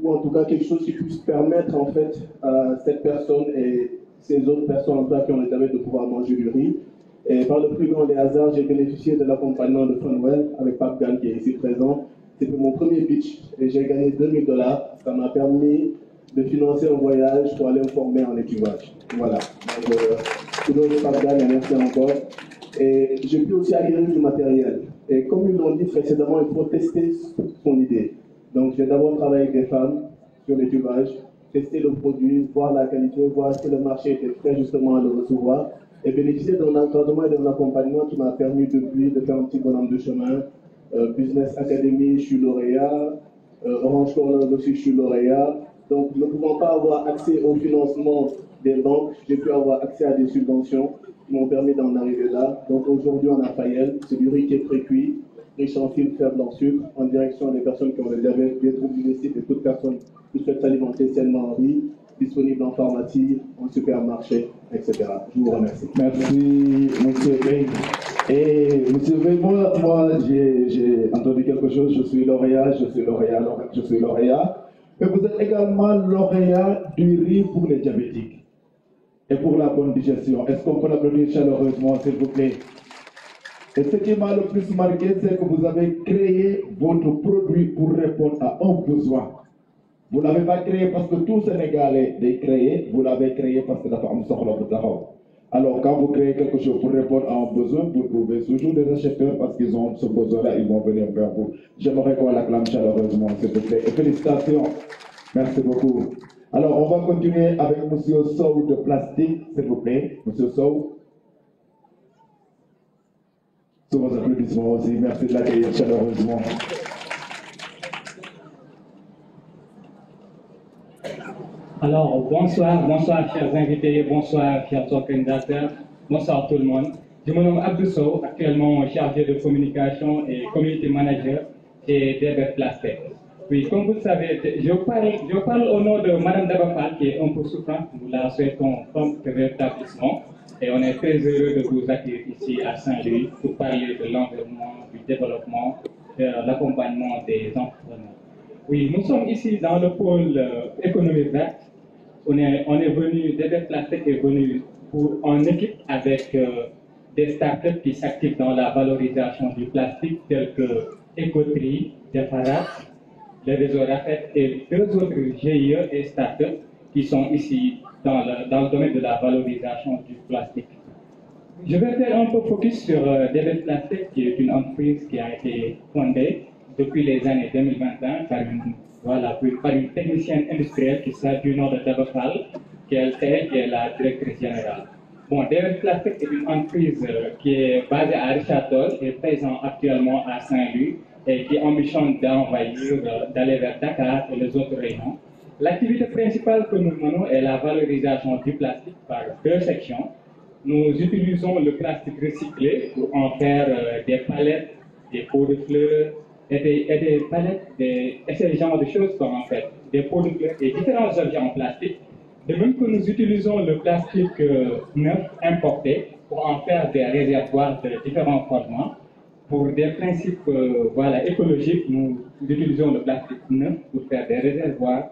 ou en tout cas quelque chose qui puisse permettre en fait à cette personne et ces autres personnes en tout cas qui ont le diabète de pouvoir manger du riz. Et par le plus grand des hasards, j'ai bénéficié de l'accompagnement de Funwell avec Pape Gan qui est ici présent. C'était mon premier pitch et j'ai gagné $2000. Ça m'a permis de financer un voyage pour aller me former en élevage. Voilà. Donc, Pape Gan, merci encore. Et j'ai pu aussi acquérir du matériel. Et comme ils l'ont dit précédemment, il faut tester son idée. Donc j'ai d'abord travaillé avec des femmes sur l'élevage, tester le produit, voir la qualité, voir si le marché était prêt justement à le recevoir. Et bénéficier d'un encadrement et d'un accompagnement qui m'a permis depuis de faire un petit bonhomme de chemin. Business Academy, je suis lauréat. Orange Corner aussi, je suis lauréat. Donc, ne pouvant pas avoir accès au financement des banques, j'ai pu avoir accès à des subventions qui m'ont permis d'en arriver là. Donc, aujourd'hui, on a Fayel, c'est du riz qui est pré-cuit, riche en fibres, faible en sucre, en direction des personnes qui ont le diabète, des troubles digestifs et toute personne qui souhaite s'alimenter sainement en riz. disponible en pharmacie, en supermarché, etc. Je vous remercie. Merci, monsieur Bey. Et monsieur Bey, moi j'ai entendu quelque chose, je suis lauréat. Mais vous êtes également lauréat du riz pour les diabétiques et pour la bonne digestion. Est-ce qu'on peut l'applaudir chaleureusement, s'il vous plaît? Et ce qui m'a le plus marqué, c'est que vous avez créé votre produit pour répondre à un besoin. Vous ne l'avez pas créé parce que tout Sénégalais l'a créé, vous l'avez créé parce que la femme sort la bout. Alors quand vous créez quelque chose pour répondre à un besoin, vous trouvez toujours des acheteurs parce qu'ils ont ce besoin-là, ils vont venir vers vous. J'aimerais qu'on l'acclame chaleureusement, s'il vous plaît. Et félicitations. Merci beaucoup. Alors on va continuer avec M. Sow de Plastique, s'il vous plaît. M. Sow. Sous vos applaudissements aussi, merci de l'accueillir chaleureusement. Alors, bonsoir chers invités, bonsoir chers organisateurs, bonsoir tout le monde. Je me nomme Abdou Sow, actuellement chargé de communication et community manager chez DB Plastic. Oui, comme vous le savez, je parle au nom de Mme Dabafal qui est un peu souffrante. Nous la souhaitons prompt rétablissement. Et on est très heureux de vous accueillir ici à Saint-Louis pour parler de l'environnement, du développement, de l'accompagnement des entrepreneurs. Oui, nous sommes ici dans le pôle économie verte. On est venu, DB Plastic est venu en équipe avec des startups qui s'activent dans la valorisation du plastique, tels que Ecotri, Defarat, le réseau RAFET et deux autres GIE et startups qui sont ici dans le domaine de la valorisation du plastique. Je vais faire un peu focus sur DB Plastic, qui est une entreprise qui a été fondée depuis les années 2021 par une technicienne industrielle qui s'agit du nom de Dabafal, qui est la directrice générale. Bon, DB Plastic est une entreprise qui est basée à Richard Toll et présente actuellement à Saint-Louis et qui ambitionne d'aller vers Dakar et les autres régions. L'activité principale que nous menons est la valorisation du plastique par deux sections. Nous utilisons le plastique recyclé pour en faire des palettes, des pots de fleurs et des palettes, et ce genre de choses comme en fait des pots de fleurs et différents objets en plastique. De même que nous utilisons le plastique neuf importé pour en faire des réservoirs de différents formats. Pour des principes écologiques, nous utilisons le plastique neuf pour faire des réservoirs.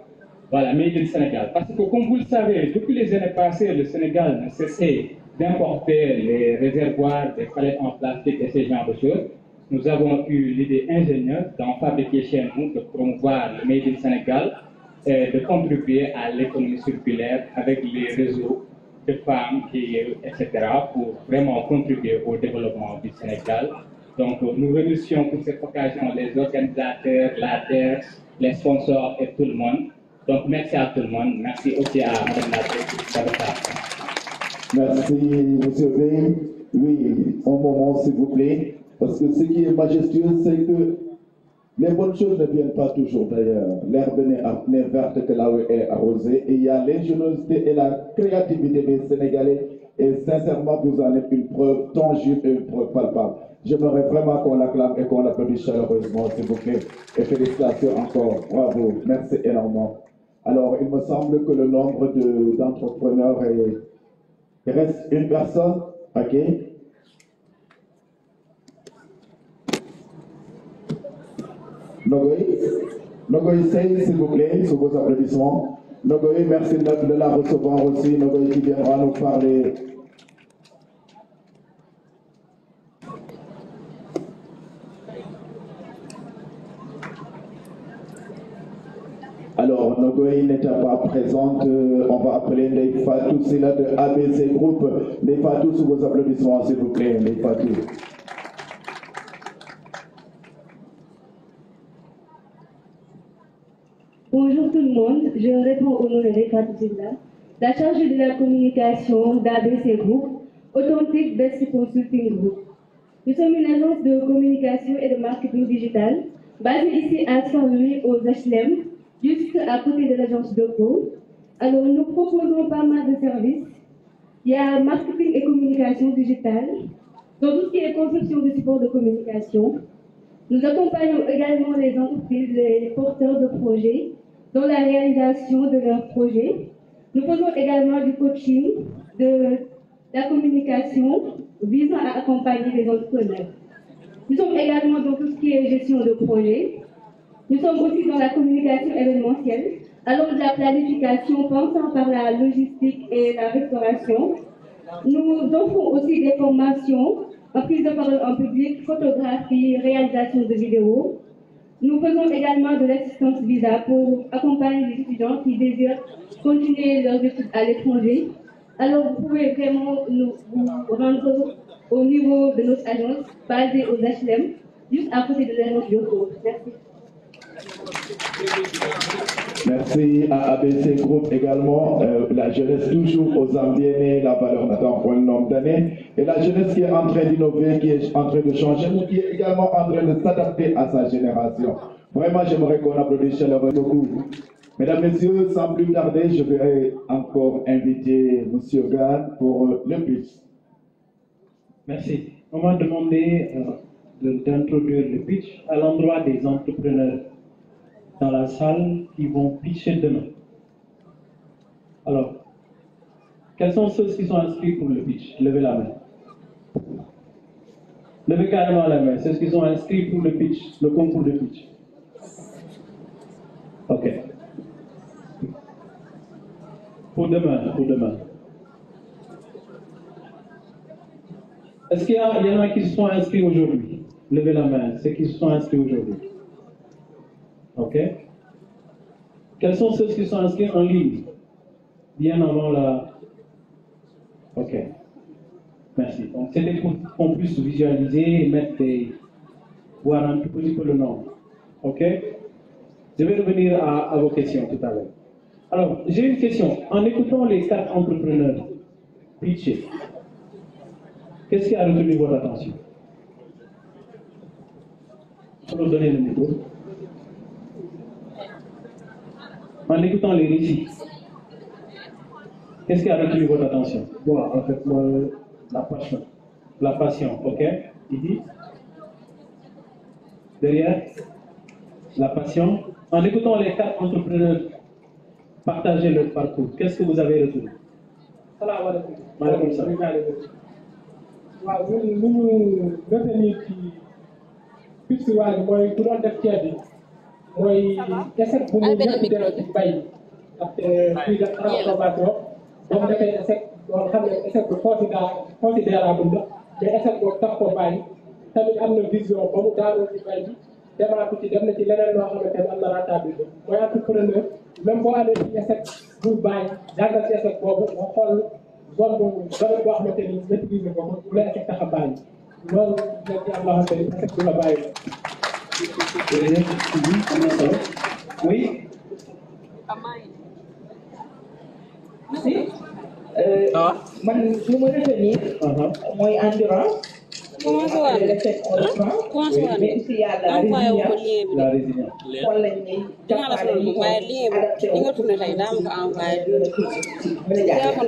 Made in Sénégal. Parce que comme vous le savez, depuis les années passées, le Sénégal ne cessait d'importer les réservoirs, des palettes en plastique et ce genre de choses. Nous avons eu l'idée ingénieuse d'en fabriquer chez nous, de promouvoir le Made in Sénégal et de contribuer à l'économie circulaire avec les réseaux de femmes, etc. pour vraiment contribuer au développement du Sénégal. Donc nous remercions pour cette occasion les organisateurs, la terre, les sponsors et tout le monde. Donc, merci à tout le monde. Merci aussi à Mme la directrice. Merci, M. Bey. Oui, un moment, s'il vous plaît. Parce que ce qui est majestueux, c'est que les bonnes choses ne viennent pas toujours d'ailleurs. L'herbe n'est verte que là où elle est arrosée. Et il y a l'ingéniosité et la créativité des Sénégalais. Et sincèrement, vous en êtes une preuve tangible et une preuve palpable. J'aimerais vraiment qu'on l'acclame et qu'on l'applaudisse chaleureusement, s'il vous plaît. Et félicitations encore. Bravo. Merci énormément. Alors, il me semble que le nombre d'entrepreneurs il reste une personne, ok? Nogoy Sey, s'il vous plaît, sous vos applaudissements. Nogoy, merci de la recevoir aussi. Nogoy qui viendra nous parler. Alors, Nogoy n'étant pas présente, on va appeler Ndeye Fatou, c'est là de ABC Group. Ndeye Fatou, sous vos applaudissements, s'il vous plaît, Ndeye Fatou. Bonjour tout le monde, je réponds au nom de Ndeye Fatou Sylla, la chargée de la communication d'ABC Group, Authentic Best Consulting Group. Nous sommes une agence de communication et de marketing digital basée ici à Saint-Louis aux HLM, juste à côté de l'agence de Pau. Alors, nous proposons pas mal de services. Il y a marketing et communication digitale, dans tout ce qui est conception de support de communication. Nous accompagnons également les entreprises, les porteurs de projets, dans la réalisation de leurs projets. Nous faisons également du coaching, de la communication visant à accompagner les entrepreneurs. Nous sommes également dans tout ce qui est gestion de projet. Nous sommes aussi dans la communication événementielle, allant de la planification, passant par la logistique et la restauration. Nous offrons aussi des formations en prise de parole en public, photographie, réalisation de vidéos. Nous faisons également de l'assistance visa pour accompagner les étudiants qui désirent continuer leurs études à l'étranger. Alors vous pouvez vraiment vous rendre au niveau de notre agence basée aux HLM, juste à côté de l'agence Bioko. Merci. Merci à ABC Group également, la jeunesse toujours aux ambiens, la valeur n'attend point le nombre d'années, et la jeunesse qui est en train d'innover, qui est en train de changer, mais qui est également en train de s'adapter à sa génération. Vraiment, j'aimerais qu'on applaudisse chaleureusement beaucoup. Mesdames, Messieurs, sans plus tarder, je vais encore inviter M. Gann pour le pitch. Merci. On m'a demandé d'introduire le pitch à l'endroit des entrepreneurs dans la salle qui vont pitcher demain. Alors, quels sont ceux qui sont inscrits pour le pitch? Levez la main. Levez carrément la main, ceux qui sont inscrits pour le pitch, le concours de pitch. Ok. Pour demain. Est-ce qu'il y en a qui se sont inscrits aujourd'hui? Levez la main, ceux qui se sont inscrits aujourd'hui. Ok. Quels sont ceux qui sont inscrits en ligne? Bien avant la... Ok. Merci. Donc c'était pour qu'on puisse visualiser et mettre voir un tout petit peu le nombre. Ok. Je vais revenir à vos questions tout à l'heure. Alors, j'ai une question. En écoutant les 4 entrepreneurs pitcher, qu'est-ce qui a retenu votre attention? Je vais vous donner le micro. En écoutant les récits, qu'est-ce qui a retenu votre attention? Bon, en fait, moi, la passion. La passion, ok. Derrière, la passion. En écoutant les 4 entrepreneurs partager leur parcours, qu'est-ce que vous avez retenu? Maaleykum salaam. waaw ñun lu ñu retenir ci piste waa ji mooy ku doon def ceeb bi mooy échec bu mu ñëpp def ci bay ndaxte kuy def transformation boo ko defee échec loolu xam ne échec bu considérable la mais échec boobu tax ko bàyyi tamit am na vision ba mu daanoo ci bay bi demaatu ci dem na ci leneen loo xamante ne am na rentabilité mooy entrepreneur même boo amee ci échec bul bàyyi jàngal ci échec boobu nga xool zone boobu domaine boo xamante ni maîtrise ko bu la échec tax a bàyyi loolu dañ ci am loo xamante ni échec du la bàyyi la. am na solo. Oui. man lu ma retenir mooy endurance. l'échec on le prend mais aussi y a la résilience. xool nañ ni jàppale yi adapté wu da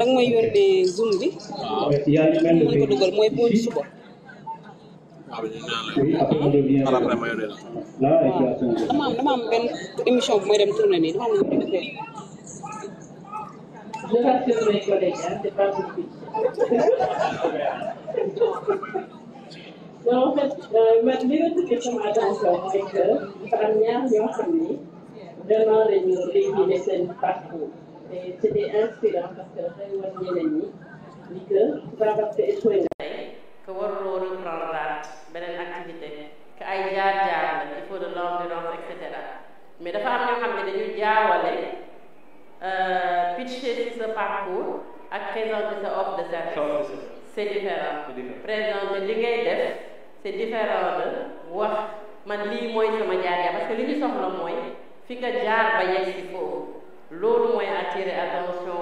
nga may yónnee zoom bi mën ko dugal mooy pour suba. Oui, après on revient. Là, et puis après. dama am benn émission bu may dem tourner nii dama am lu ñu defee. Je rassure mes collègues, hein, c'est pas possible. Non, en fait, man li nga tuddee sama attention mooy que dafa am ñaar ñoo xam ni vraiment dañu réussir seen parcours et c'était inspirant parce que dafay war ñeneen ñi ni que c'est pas parce que échoué nga que waruloo reprendre beneen activité que ay jaar-jaar la il faut de l'endurance et cetera mais dafa am ñoo xam ne dañu jaawale pitcher ci sa parcours ak présenter sa offre de service c'est différent présenter li ngay def c'est différent de wax man lii mooy sama jaar-jaar parce que li ñu soxla mooy fi nga jaar ba yegg si foofu loolu mooy attirer attention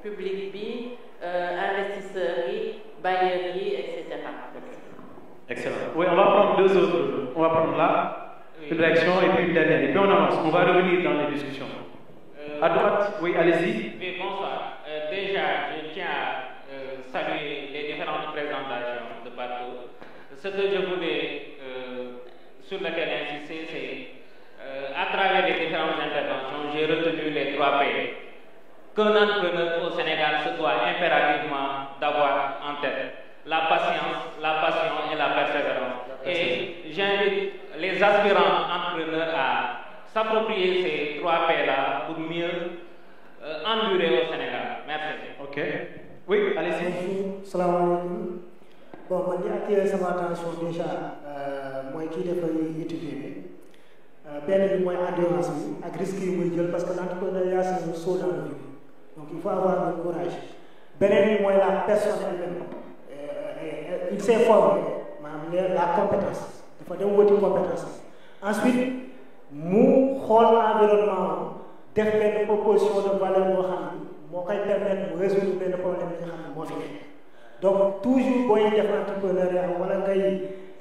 public bi investisseurs yi bailleurs yi etc. Excellent. Oui, on va prendre 2 autres. On va prendre là une réaction et puis une dernière. Et puis on avance. On va revenir dans les discussions. À droite, oui, allez-y. Oui, bonsoir. Déjà, je tiens à saluer les différentes présentations de parcours. Ce que je voulais, sur lequel insister, c'est à travers les différentes interventions, j'ai retenu les 3 P. qu'un entrepreneur au Sénégal se doit impérativement d'avoir en tête: la patience, la passion et la persévérance. Et j'invite les aspirants entrepreneurs à s'approprier ces 3 P-là pour mieux endurer au Sénégal. Merci. Ok. Oui, allez-y. Salam alaikum. Bon, man li attiré sama attention déjà mooy kii dafay étudier benn bi mooy endurance bi ak risque yi muy jël parce que l'entrepreneuriat c'est un saut dans le vide, donc il faut avoir le courage. Beneen bi mooy la personne elle-même, il s'est formé maanaam la compétence dafa dem wuti compétence. Ensuite mu xool environnement def benn proposition de valeur boo xam ne moo koy permettre mu résoudre benn problème bi nga xam ne moo fi nekk. Donc toujours booy def entrepreneuriat wala ngay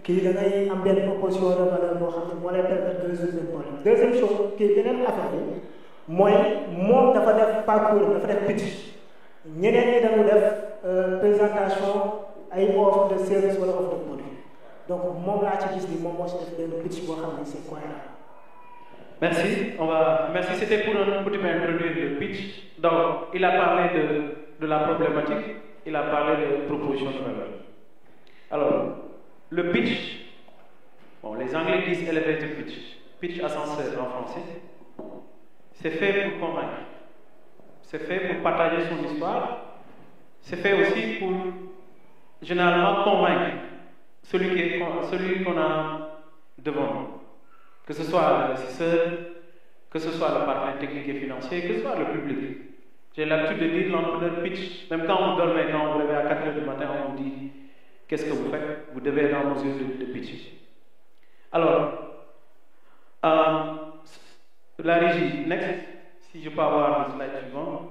kii da ngay am benn proposition de valeur boo xam ne moo lay permettre de résoudre le problème. Deuxième chose kii beneen affaire bi mooy moom dafa def parcours dafa def pitch, ñeneen ñi dañu def présentation ay offre de service wala offre de produit, donc moom laa ci gis ni moom moo si def benn pitch boo xam ne c'est cohérent. Merci. Merci. C'était pour un petit peu introduire le pitch. Donc, il a parlé de la problématique, il a parlé de proposition de valeur. Alors, le pitch, bon, les Anglais disent elevator pitch, pitch ascenseur en français. C'est fait pour convaincre, c'est fait pour partager son histoire, c'est fait aussi pour généralement convaincre celui qu'on a devant nous. Que ce soit l'investisseur, que ce soit le partenaire technique et financier, que ce soit le public. J'ai l'habitude de dire l'entrepreneur pitch, même quand on dormait, quand on vous levez à 4 h du matin, on vous dit qu'est-ce que vous faites, vous devez être en mesure de pitcher. Alors, la régie, next, si je peux avoir le slide suivant.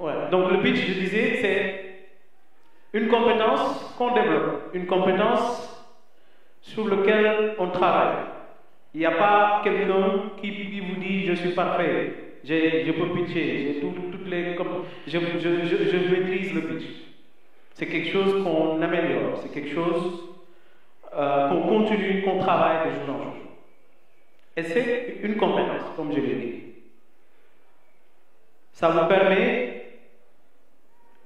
Ouais. Donc le pitch, je disais, c'est une compétence qu'on développe, une compétence sur laquelle on travaille. Il n'y a pas quelqu'un qui vous dit je suis parfait, je peux pitcher, j'ai toutes les, je maîtrise le pitch. C'est quelque chose qu'on améliore, c'est quelque chose qu'on continue, qu'on travaille de jour en jour. Et c'est une compétence, comme je l'ai dit. Ça vous permet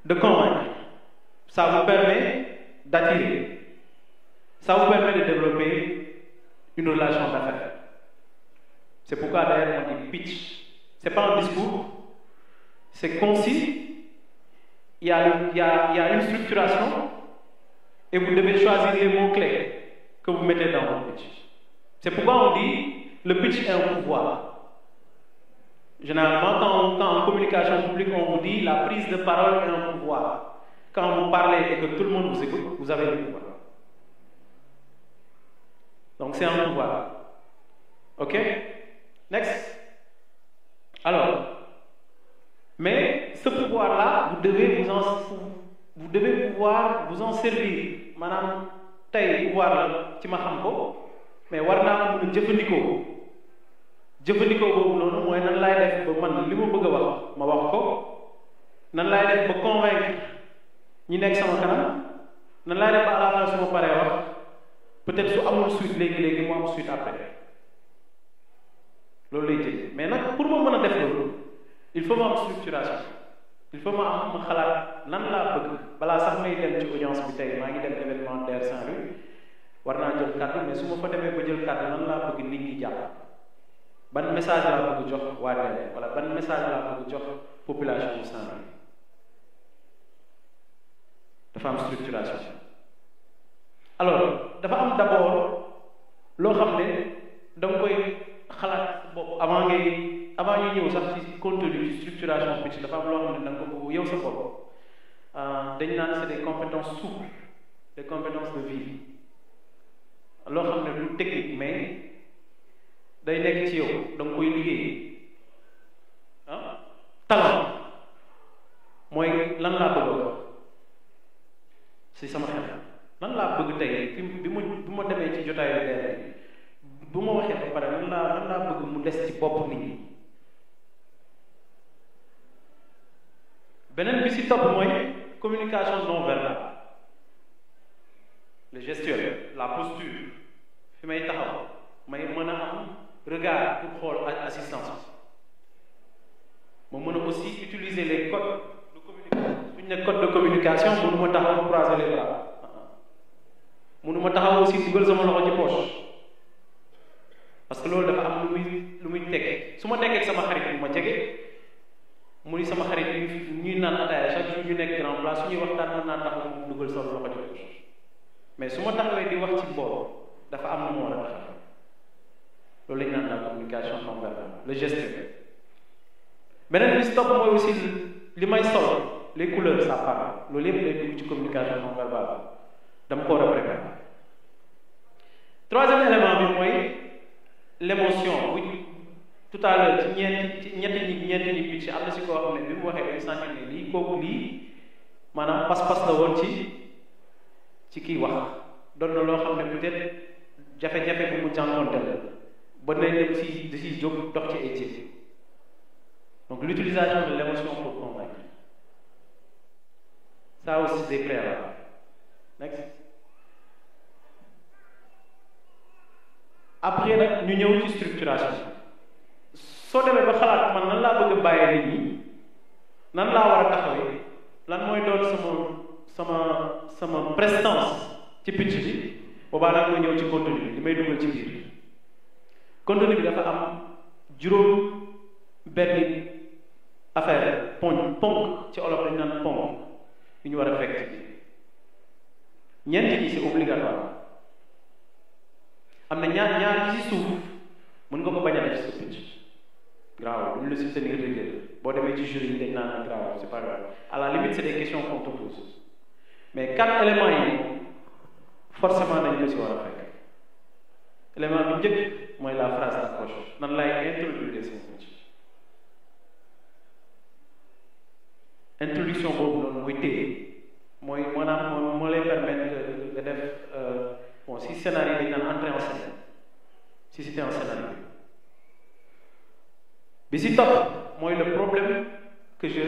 de convaincre. Ça vous permet d'attirer. Ça vous permet de développer une relation d'affaires. C'est pourquoi d'ailleurs on dit pitch. Ce n'est pas un discours, c'est concis. Il y a une structuration et vous devez choisir les mots-clés que vous mettez dans votre pitch. C'est pourquoi on dit le pitch est un pouvoir. Généralement, quand en communication publique, on vous dit la prise de parole est un pouvoir. Quand vous parlez et que tout le monde vous écoute, vous avez le pouvoir. Donc c'est un pouvoir. Ok? Next. Alors, mais ce pouvoir-là, vous devez pouvoir vous en servir. Madame, tay pouvoir ci ma xam ko, mais war naa mën a jëfandikoo boobu noonu mooy nan laay def ba man li ma bëgg a wax ma wax ko, nan laay def ba convaincre ñi nekk sama kanam, nan laay def ba à la fin su ma paree wax peut-être su amul suite léegi mu am suite après loolu lay tëj. Mais nag pour ma mën a def loolu il faut ma am structuration, il faut ma xalaat lan laa bëgg balaa sax may dem ci audience bi tey maa ngi dem événement DER Saint-Louis war naa jël kàddu, mais su ma fa demee ba jël kàddu nan laa bëgg nit ñi jàpp, ban message laa bëgg jox waa DER wala ban message laa bëgg jox population bu Saint-Louis. Dafa am structuration. Alors dafa am d'abord loo xam ne da nga koy xalaat bopp avant ñu ñëw sax ci contenu ci structuration pitch dafa am loo xam ne da nga ko yow sa bopp dañ naan c'est des compétences souples, des compétences de vie, loo xam ne du technique mais day nekk ci yow da nga koy liggéey. Talent mooy lan laa bëgg si sama xel lan laa bëgg tey bi ma demee ci jotaayu DER bu ma waxee ba pare lan laa bëgg mu des ci bopp nit ñi. beneen bi si topp mooy communication non verbale, le gestuel, la posture, fi may taxaw may mën a am regard pour xool assistance ma mën a aussi utiliser les codes de communication suñu ne code de communication mënu ma taxaw croiser les bras mënu ma taxaw aussi dugal sama loxo ci poche parce que loolu dafa am lu muy teg su ma nekkee sama xarit bu ma jege mu ni sama xarit ñuy naan ataaya chaque jour ñu nekk grand place suñuy waxtaan mën naa taxaw mu dugal sama loxo ci poche mais su ma taxawee di wax ci mbooloo dafa am lu mu war a taxaw loolu la ñu naan la communication non verbale le geste beneen bi stop mooy aussi li may sol les couleurs ça parle loolu yëpp lay dugg ci communication non verbale dama ko war a préparer. Troisième élément bi mooy l'émotion bu tout à l'heure ci ñeenti ñi bi ci am na si koo xam ne bi mu waxee ay sentir ne lii kooku lii maanaam pas-pas la woon ci kii wax doon na loo xam ne peut-être jafe-jafe bu mu jànkonteel ba nañ dem si da siy jóg dox ci ay jéeg donc l'utilisation de l'émotion pour convaincre ça aussi c'est préalable. Next. Après nag ñu ñëw ci structuration soo demee ba xalaat man nan laa bëgg a bàyyee nit ñi nan laa war a taxawee lan mooy doon sama prestance ci pitch bi boobaa nag nga ñëw ci contenu bi li may dugal ci biir contenu bi dafa am juróom benn affaire ponk ci olof dañu naan ponk yu ñu war a fekk ñeent ñi c'est obligatoire am na ñaar ci suuf mën nga ko bañ a def ci sa pitch grave duñu la si tenir rigueur boo demee ci jury yi dañ naan grave c'est pas grave à la limite c'est des questions qu'on te pose mais 4 éléments yi forcément dañ ko si war a fekk élément bi njëkk mooy la phrase d'accroche nan lay introduire seen pitch introduction boobu noonu mooy téye mooy maanaam moo lay permettre nga def bon si scénario dañ naan entrée en scène si c'était un scénario bi si topp mooy le problème que je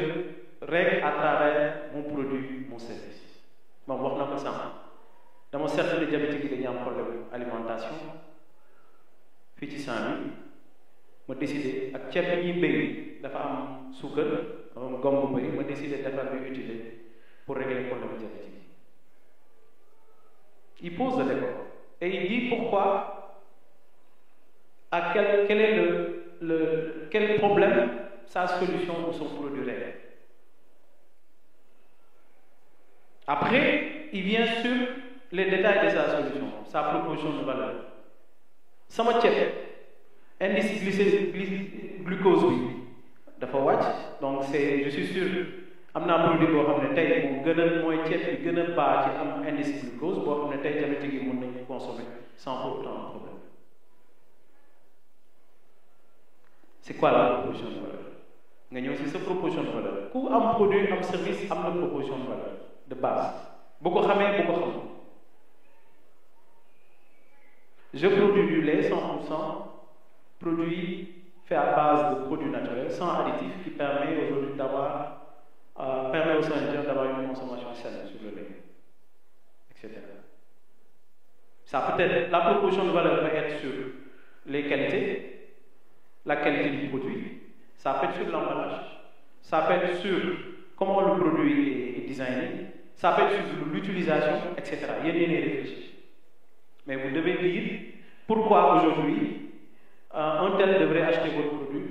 règle à travers mon produit mon service moom wax na ko sànq dama seetlu ne diabétique yi dañu am problème alimentation fii ci Saint-Louis ma décidé ak ceeb bi ñuy béy dafa am suukar dafa am gom bu bëri ma décidé defar bi utiliser pour régler le problème diabétique. Il pose le décor et il dit pourquoi, à quel est quel problème sa solution ou son produit règle. Après, il vient sur les détails de sa solution, sa proposition de valeur. Sama ceeb indice glucose bi dafa wàcc donc c'est je suis sûr am naa produit boo xam ne tey moom gën a mooy ceeb bi gën a baax ci am indice glucose boo xam ne tey diabétique yi mën nañu consommer sans pour autant un problème. C'est quoi la proposition de valeur nga ñëw si sa proposition de valeur ku am produit am service am na proposition de valeur de base bu ko xamee bu ko xamul. Je produis du lait 100% produit fait à base de produits naturels sans additifs qui permet aujourd'hui d'avoir permet aux Saint-Louisiens d'avoir une consommation saine sur le lait, etc. Ça peut être, la proposition de valeur peut être sur les qualités, la qualité du produit, ça peut être sur l'emballage, ça peut être sur comment le produit est designé, ça peut être sur l'utilisation, etc. Il y a des réfléchis. Mais vous devez dire pourquoi aujourd'hui un tel devrait acheter votre produit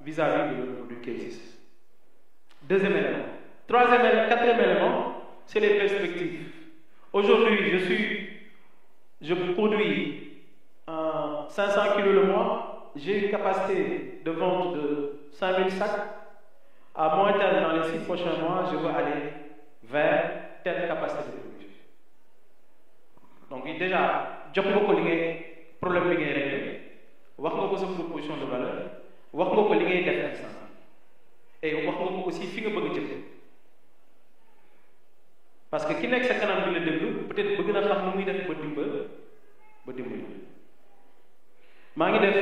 vis-à-vis de votre produit qui existe. Deuxième élément. Quatrième élément, c'est les perspectives. Aujourd'hui, je produis 500 kg le mois, j'ai une capacité de vente de 5000 sacs. À moyen terme, dans les 6 prochains mois, je veux aller vers telle capacité de production. Donc déjà, jox nga ko li ngay problème bi ngay réglé wax nga ko sa proposition de valeur wax nga ko li ngay def instant et wax nga ko aussi fi nga bëgg a jëm parce que ki nekk sa kanam bi la déglu peut-être bëgg na xam nu muy def ba dimbali maa ngi def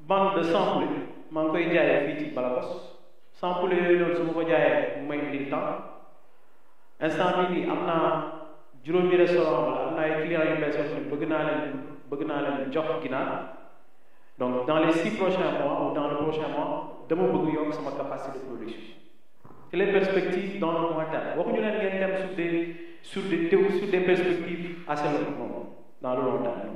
bande de 100 poulets maa ngi koy jaayee fii ci Balakos 100 poulets yooyu noonu su ma ko jaayee mu may indil temps instant bii nii am naa juróomi restaurant wala am na ay clients yu bees yoo xam ne bëgg naa leen bëgg naa leen jox ginaar donc dans les 6 prochains mois ou dans le prochain mois dama bëgg yokk sama capacité de production et les perspectives dans le mois terme waxuñu leen ngeen dem sur des perspectives assez longues dans le long terme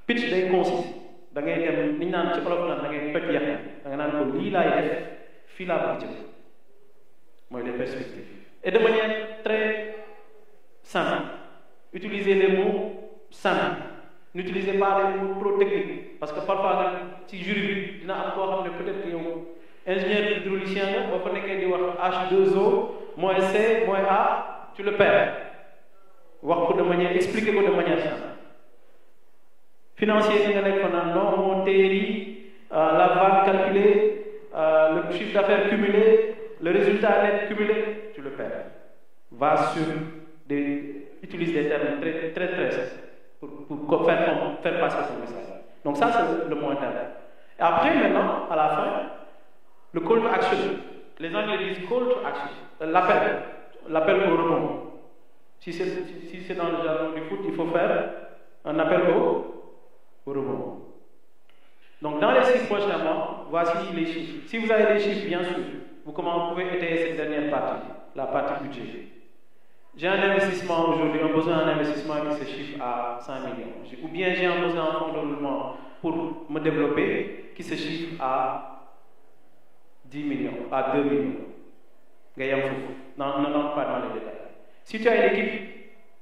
pitch day consiste da ngay dem ni ñu naan ci olof naan da ngay toj yax da nga naan ko lii laay def fii laa bëgg jëm mooy les perspectives et de manière très simple utilisez les mots simples n'utilisez pas les mots trop techniques parce que parfois nag ci jury bi dina am koo xam ne peut-être que yow ingénieur hydraulicien nga boo fa nekkee di wax H2O moins C moins A tu le perds wax ko de manière expliquer ko de manière simple financier yi nga nekk fa naan non mon TRI la vente calculée le chiffre d'affaires cumulé le résultat net cumulé tu le perds va sur utilise des termes très simples pour faire passer son message donc ça c'est le point terme et après maintenant à la fin le call to action les Anglais disent call to action l'appel au rebond si c'est dans le jargon du foot il faut faire un appel au rebond donc dans les 6 prochains mois voici les chiffres si vous avez les chiffres bien sûr vous pouvez étayer cette dernière partie la partie budget. J'ai un investissement aujourd'hui, un besoin d'un investissement qui se chiffre à 5 millions. Ou bien j'ai un besoin en fonds de roulement pour me développer qui se chiffre à 10 millions, à 2 millions. Non, pas dans les détails. Si tu as une équipe,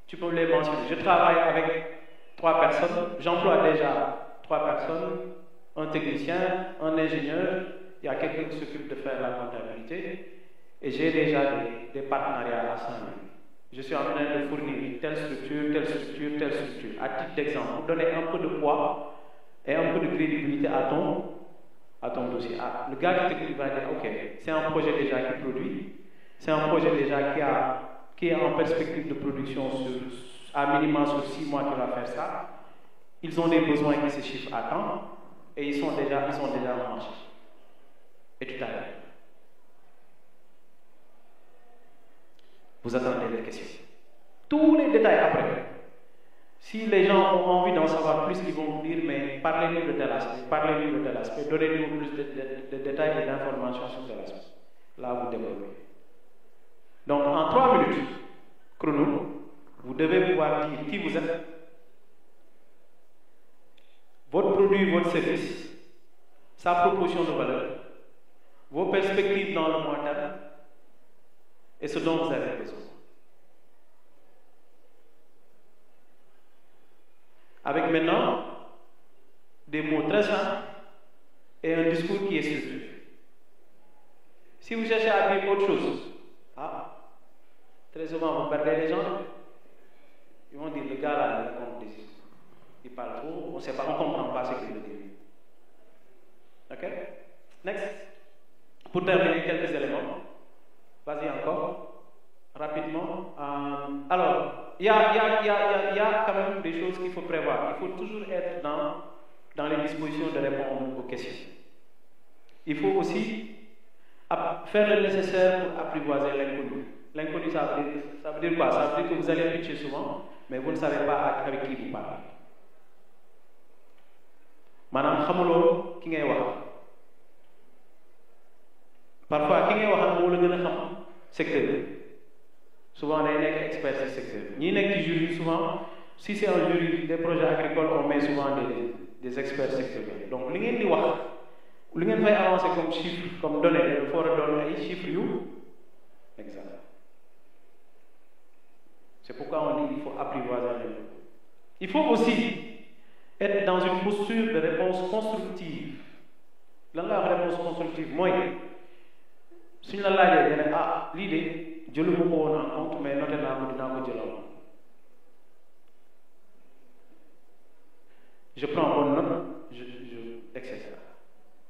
tu peux les mentionner. Je travaille avec 3 personnes, j'emploie déjà 3 personnes, un technicien, un ingénieur, il y a quelqu'un qui s'occupe de faire la comptabilité et j'ai déjà des partenariats à 5 millions. Je suis en train de fournir telle structure, telle structure, telle structure. À titre d'exemple, pour donner un peu de poids et un peu de crédibilité à ton dossier. Le gars qui va dire, ok, c'est un projet déjà qui produit, c'est un projet déjà qui est en perspective de production à minimum sur 6 mois qui va faire ça. Ils ont des besoins qui se chiffrent à temps et ils sont déjà en marché. Et tout à l'heure. Vous attendez les questions. Tous les détails après. Si les gens ont envie d'en savoir plus, ils vont vous dire, mais parlez-nous de tel aspect, donnez-nous plus de détails et d'informations sur tel aspect. Là, vous développez. Donc, en 3 minutes, chrono, vous devez pouvoir dire qui vous êtes, votre produit, votre service, sa proposition de valeur, vos perspectives dans le mois terme, et ce dont vous avez besoin. Avec maintenant des mots très simples et un discours qui est structuré. Si vous cherchez à dire autre chose, très souvent vous perdez les gens. Ils vont dire le gars là, il parle trop, on ne sait pas, on ne comprend pas ce qu'il veut dire. Ok? Next. Pour terminer, quelques éléments. Vas-y encore, rapidement. Alors, il y a quand même des choses qu'il faut prévoir. Il faut toujours être dans les dispositions de répondre aux questions. Il faut aussi faire le nécessaire pour apprivoiser l'inconnu. L'inconnu, ça veut dire quoi? Ça veut dire que vous allez pitcher souvent, mais vous ne savez pas avec qui vous parlez. Madame Khamolo, qui est parfois, qui est secteur. Souvent, on est expert dans ce secteur. Ni les jury, souvent, si c'est un jury des projets agricoles, on met souvent des experts sectoriels. Donc, ce que vous faites avancer comme chiffre, comme données, il faut redonner des chiffres. Exact. C'est pourquoi on dit qu'il faut apprivoiser les gens. Il faut aussi être dans une posture de réponse constructive. La réponse constructive, moi, si la laajee l'idée je le prends en compte mais noté naa ko dinaa ko jëlal je prends bonne note etc.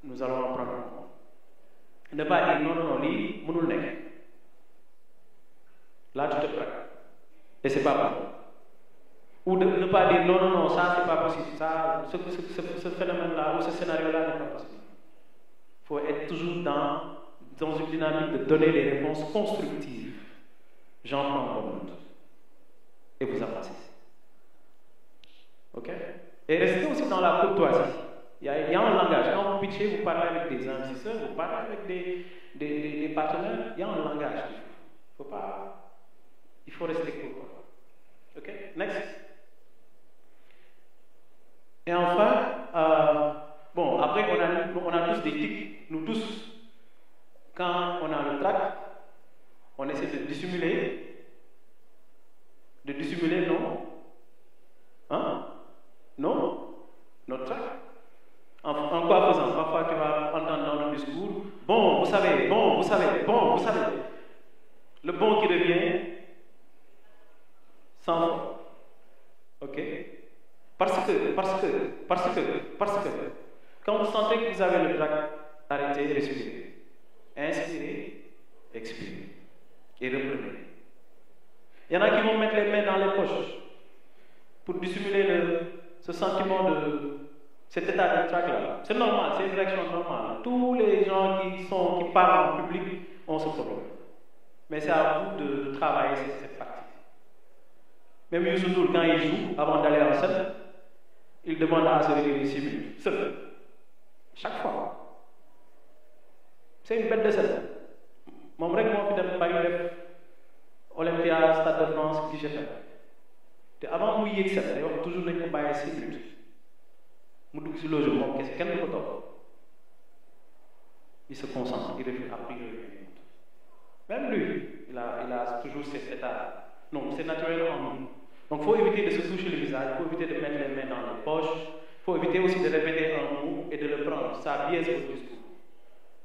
Nous allons en prendre en compte. Ne pas dire non lii mënul nekk là tu te prêtes et c'est pas possible. Ou de ne pas dire non ça c'est pas possible, ça ce phénomène là ou ce scénario là n'est pas possible. Il faut être toujours dans une dynamique de donner des réponses constructives. J'en prends bonne note. Et vous avancez. Ok? Et restez aussi dans la courtoisie. Il y a un langage. Quand vous pitchez, vous parlez avec des investisseurs, vous parlez avec des partenaires. Il y a un langage. Il faut rester court. Ok? Next. Et enfin, bon, après, on a tous des tics. Nous tous, quand on a le trac, on essaie de dissimuler. De dissimuler, non? Hein? Non? Notre trac. En quoi faisant? Parfois, tu vas entendre dans le discours, bon, vous savez, bon, vous savez, bon, vous savez. Le bon qui revient, sans fois. Ok? Parce que, quand vous sentez que vous avez le trac, arrêtez, respirez. Inspirez, expirez. Et reprenez. Il y en a qui vont mettre les mains dans les poches pour dissimuler ce sentiment de cet état de trac-là. C'est normal, c'est une réaction normale. Tous les gens qui parlent en public ont ce problème. Mais c'est à vous de travailler cette partie. Même Youssou Ndour, quand il joue, avant d'aller en scène, il demande à se réveiller 6 minutes. Seul. Chaque fois. C'est une bête de scène. Mon vrai mot fi dem Paris def Olympia, Stade de France, qui j'ai fait. Et avant muy yéeg set, day wax toujours nañ ko bàyyi 6 minutes. Mu dugg si loge moom kese kenn du ko toog. Il se concentre, il refuse après il revient. Même lui, il a toujours cet état. Non, c'est naturel en nous. Donc il faut éviter de se toucher le visage, il faut éviter de mettre les mains dans les poches, il faut éviter aussi de répéter un mot et de le prendre. Ça biaise le discours.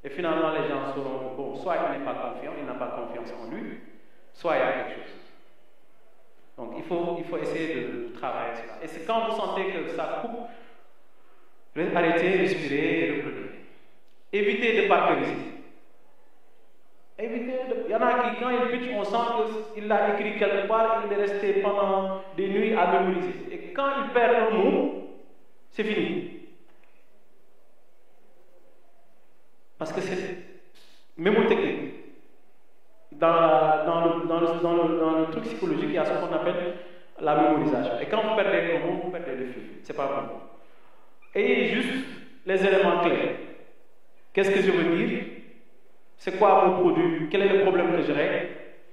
Et finalement, les gens seront, bon, soit il n'est pas confiant, il n'a pas confiance en lui, soit il y a quelque chose. Donc il faut essayer de travailler cela. Et c'est quand vous sentez que ça coupe, arrêtez, respirez et reprenez. Évitez de parcuriser. Il y en a qui, quand ils pitchent, on sent qu'il l'a écrit quelque part, il est resté pendant des nuits à mémoriser. Et quand il perd un mot, c'est fini. Parce que c'est mémotechnique. Dans le truc psychologique, il y a ce qu'on appelle la mémorisation. Et quand vous perdez un mot, vous perdez le fil. C'est pas bon. Ayez juste les éléments clairs. Qu'est-ce que je veux dire? C'est quoi mon produit? Quel est le problème que je règle?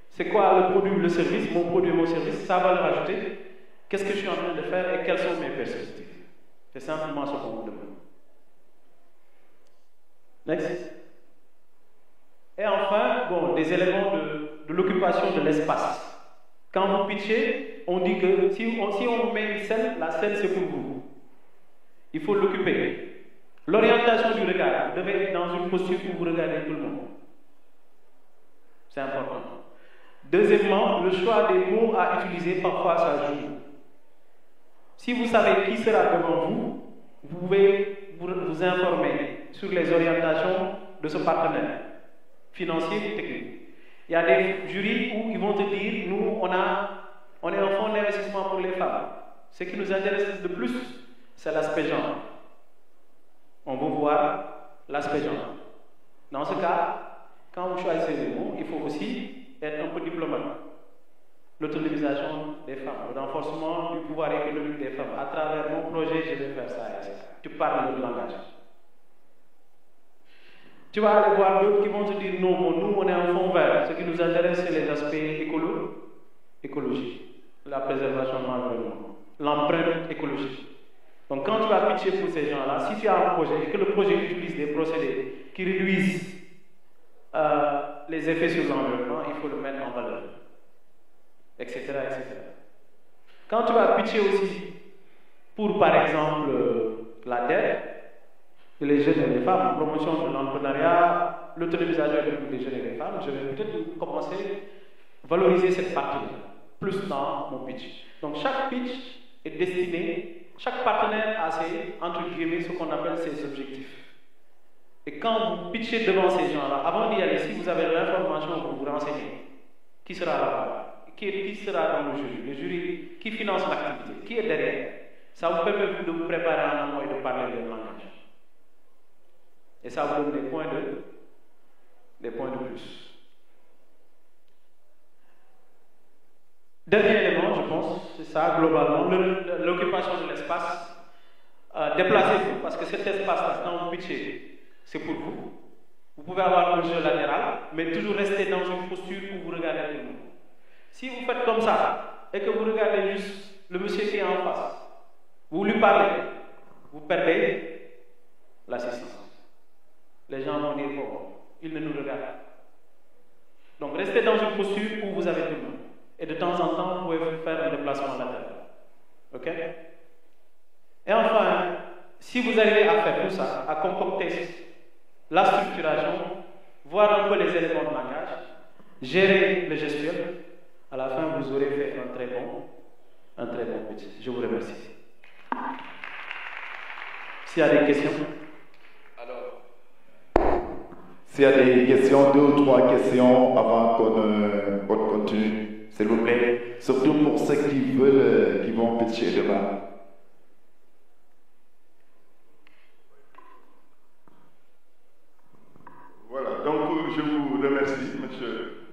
C'est quoi le produit, le service? Mon produit, mon service, ça va le rajouter. Qu'est-ce que je suis en train de faire et quelles sont mes perspectives? C'est simplement ce qu'on vous demande. Next. Et enfin, bon, des éléments de l'occupation de l'espace. Quand vous pitchez, on dit que si on met une scène, la scène c'est pour vous. Il faut l'occuper. L'orientation du regard, vous devez être dans une posture où vous regardez tout le monde. C'est important. Deuxièmement, le choix des mots à utiliser, parfois ça joue. Si vous savez qui sera devant vous, vous pouvez vous informer sur les orientations de ce partenaire, financier ou technique. Il y a des jurys où ils vont te dire, nous, on est un fonds d'investissement pour les femmes. Ce qui nous intéresse le plus, c'est l'aspect genre. On veut voir l'aspect genre. Dans ce cas, quand vous choisissez les mots, il faut aussi être un peu diplomate. L'autonomisation des femmes, le renforcement du pouvoir économique des femmes. À travers mon projet, je vais faire ça et ça. Tu parles le langage. Tu vas aller voir d'autres qui vont te dire non, nous on est un fonds vert. Ce qui nous intéresse, c'est les aspects écologiques, la préservation de l'environnement, l'empreinte écologique. Donc quand tu vas pitcher pour ces gens-là, si tu as un projet et que le projet utilise des procédés qui réduisent les effets sur l'environnement, il faut le mettre en valeur, etc., etc. Quand tu vas pitcher aussi pour, par exemple, la terre, les jeunes et les femmes, promotion de l'entrepreneuriat, l'autonomisation des jeunes et des femmes, je vais peut-être commencer à valoriser cette partie-là, plus dans mon pitch. Donc chaque pitch est destiné, chaque partenaire a ses, entre guillemets, ce qu'on appelle ses objectifs. Et quand vous pitchez devant ces gens-là, avant d'y aller, si vous avez l'information pour vous renseigner, qui sera là-bas, qui sera dans le jury, qui finance l'activité, qui est derrière, ça vous permet de vous préparer en amont et de parler le langage. Et ça vous donne des points de plus. Dernier élément, je pense, c'est ça, globalement, l'occupation de l'espace. déplacez-vous, parce que cet espace-là, quand vous pitchez, c'est pour vous. Vous pouvez avoir un jeu latéral, mais toujours rester dans une posture où vous regardez tout le monde. Si vous faites comme ça, et que vous regardez juste le monsieur qui est en face, vous lui parlez, vous perdez l'assistance. Les gens vont dire, bon, il ne nous regarde pas. Donc restez dans une posture où vous avez tout le monde. Et de temps en temps, vous pouvez faire un déplacement latéral. Ok? Et enfin, si vous arrivez à faire tout ça, à concocter la structuration, voir un peu les éléments de langage, gérer le gestuel, à la fin, vous aurez fait un très bon pitch. Je vous remercie. S'il y a des questions. S'il y a des questions, 2 ou 3 questions avant qu'on continue, s'il vous plaît. Surtout pour ceux qui veulent, qui vont pitcher demain. Voilà, donc je vous remercie, monsieur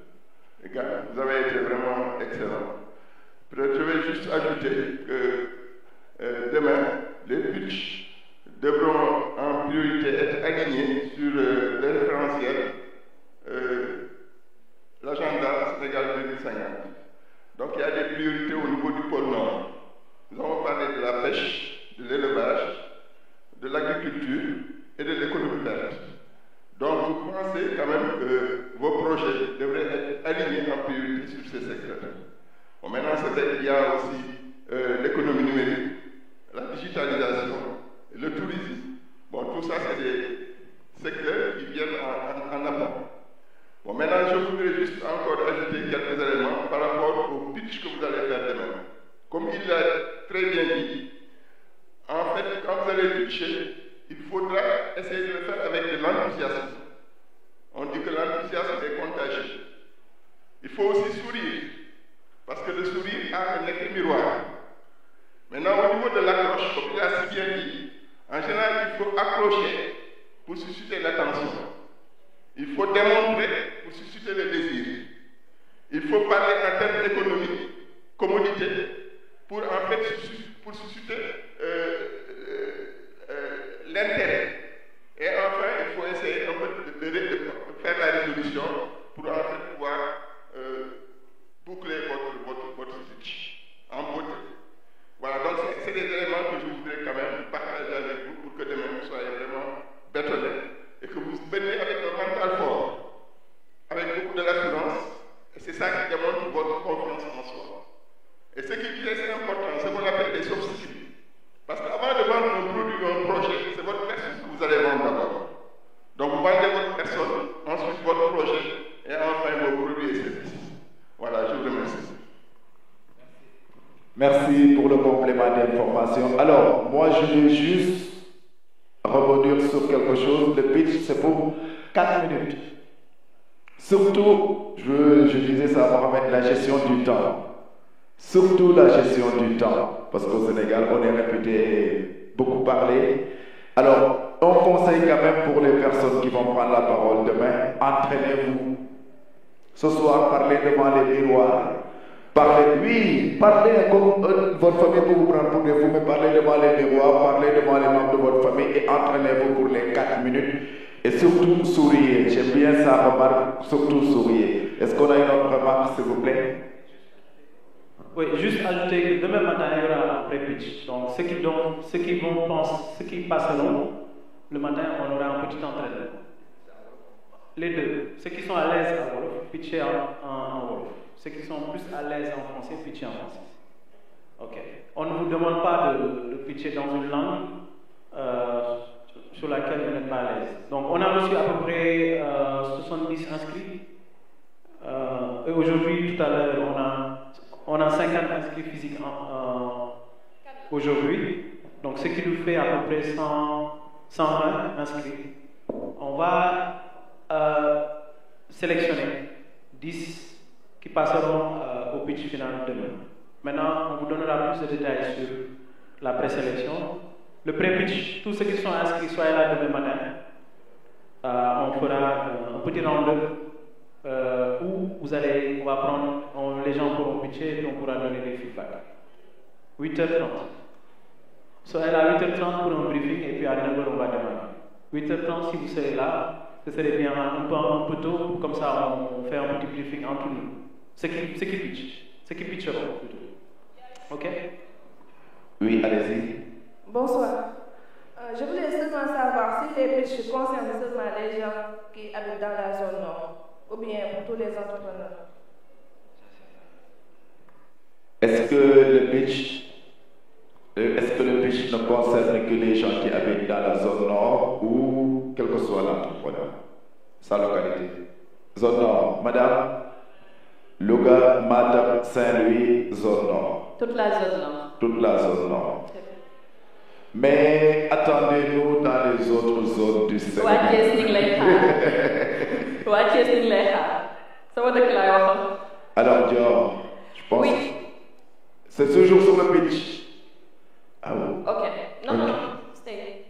Egan. Vous avez été vraiment excellent. Peut-être je vais juste ajouter que demain, les pitchs devront en priorité être alignés sur les référentiels l'agenda Sénégal 2050. Donc il y a des priorités au niveau du pôle Nord. Nous avons parlé de la pêche, de l'élevage, de l'agriculture et de l'économie verte. Donc vous pensez quand même que vos projets devraient être alignés en priorité sur ces secteurs. Bon, maintenant c'est vrai qu'il y a aussi l'économie numérique, la digitalisation, le tourisme. Bon, tout ça c'est des secteurs qui viennent en avant. Bon, maintenant je voudrais juste encore ajouter quelques éléments par rapport au pitch que vous allez faire demain. Comme il l'a très bien dit, en fait quand vous allez pitcher, il faudra essayer de le faire avec de l'enthousiasme. On dit que l'enthousiasme est contagieux. Il faut aussi sourire, parce que le sourire a un effet miroir. Maintenant, au niveau de l'accroche, comme il a si bien dit, en général, il faut accrocher pour susciter l'attention. Il faut démontrer pour susciter le désir. Il faut parler en termes économiques, commodité, pour en fait pour susciter l'intérêt. Et enfin, il faut essayer un peu de faire la résolution pour en fait pouvoir boucler votre speech en beauté. Voilà, donc c'est des éléments que je voudrais quand même partager avec vous pour que demain vous soyez vraiment bétonnés et que vous veniez avec un mental fort, avec beaucoup de l'assurance, et c'est ça qui démontre votre confiance en soi. Et ce qui est très important, c'est ce qu'on appelle les soft skills. Parce qu'avant de vendre un produit ou un projet, c'est votre personne que vous allez vendre d'abord. Donc vous vendez votre personne, ensuite votre projet, et enfin vos produits et services. Voilà, je vous remercie. Merci pour le complément d'information. Alors, moi je vais juste revenir sur quelque chose. Le pitch, c'est pour 4 minutes. Surtout, je disais ça à Mohamed, la gestion du temps. Surtout la gestion du temps, parce qu'au Sénégal, on est réputé beaucoup parler. Alors, on conseille quand même pour les personnes qui vont prendre la parole demain, entraînez-vous. Ce soir, parlez devant les miroirs. Parlez comme votre famille peut vous prendre pour des fous, mais parlez devant les miroirs, parlez devant les membres de votre famille et entraînez-vous pour les 4 minutes. Et surtout, souriez. J'aime bien ça, remarque, surtout souriez. Est-ce qu'on a une autre remarque, s'il vous plaît? Oui, juste ajouter que demain matin, il y aura un pré-pitch. Donc, ceux qui passeront, le matin, on aura un petit entraînement. Les deux. Ceux qui sont à l'aise à Wolof, pitcher en Wolof. Ceux qui sont plus à l'aise en français, pitcher en français. Ok. On ne vous demande pas de pitcher dans une langue sur laquelle vous n'êtes pas à l'aise. Donc, on a reçu à peu près 70 inscrits. Et aujourd'hui, tout à l'heure, on a 50 inscrits physiques aujourd'hui. Donc, ce qui nous fait à peu près 120 inscrits. On va sélectionner 10 qui passeront au pitch final demain. Maintenant, on vous donnera plus de détails sur la présélection. Le pré-pitch, tous ceux qui sont inscrits, soyez là demain matin. On fera un petit round où on va prendre, les gens pourront pitcher et on pourra donner des feedbacks. 8h30. Soyez là à 8h30 pour un briefing et puis à 9h on va démarrer. 8h30 si vous serez là, ce serait bien un peu tôt, comme ça on fait un petit briefing entre nous. Ceux qui pitcheront plutôt. Ok? Oui, allez-y. Bonsoir. Je voulais seulement savoir si les pitchs concernent seulement les gens qui habitent dans la zone nord ou bien pour tous les entrepreneurs. Est-ce que le pitch ne concerne que les gens qui habitent dans la zone nord ou quel que soit l'entrepreneur, sa localité? Zone nord, madame? Louga, Matam, Saint-Louis, zone nord. Toute la zone nord. Toute la zone nord. Mais attendez-nous dans les autres zones du Sénégal. Alors, Dior, je pense. Oui. C'est toujours sur le pitch. Ah oui. Ok. Non. Stay.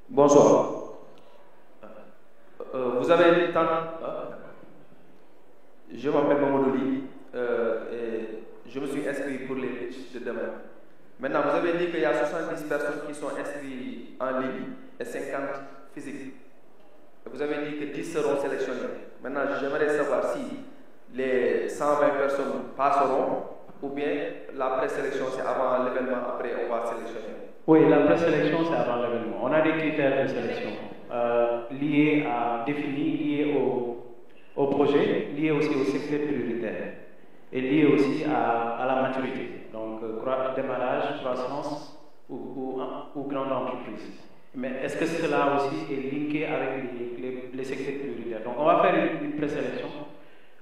Bonsoir. Vous avez tant... Je m'appelle Mamadou Ly et je me suis inscrit pour les pitchs de demain. Maintenant, vous avez dit qu'il y a 70 personnes qui sont inscrites en ligne et 50 physiques. Vous avez dit que 10 seront sélectionnés. Maintenant, j'aimerais savoir si les 120 personnes passeront ou bien la présélection c'est avant l'événement, après on va sélectionner. Oui, la présélection c'est avant l'événement. On a des critères de sélection liés à définir, liés au projet, liés aussi au secteur prioritaire et liés aussi à la maturité. Donc, démarrage, croissance ou grande entreprise. Mais est-ce que cela aussi est linké avec les secteurs prioritaires? Donc, on va faire une présélection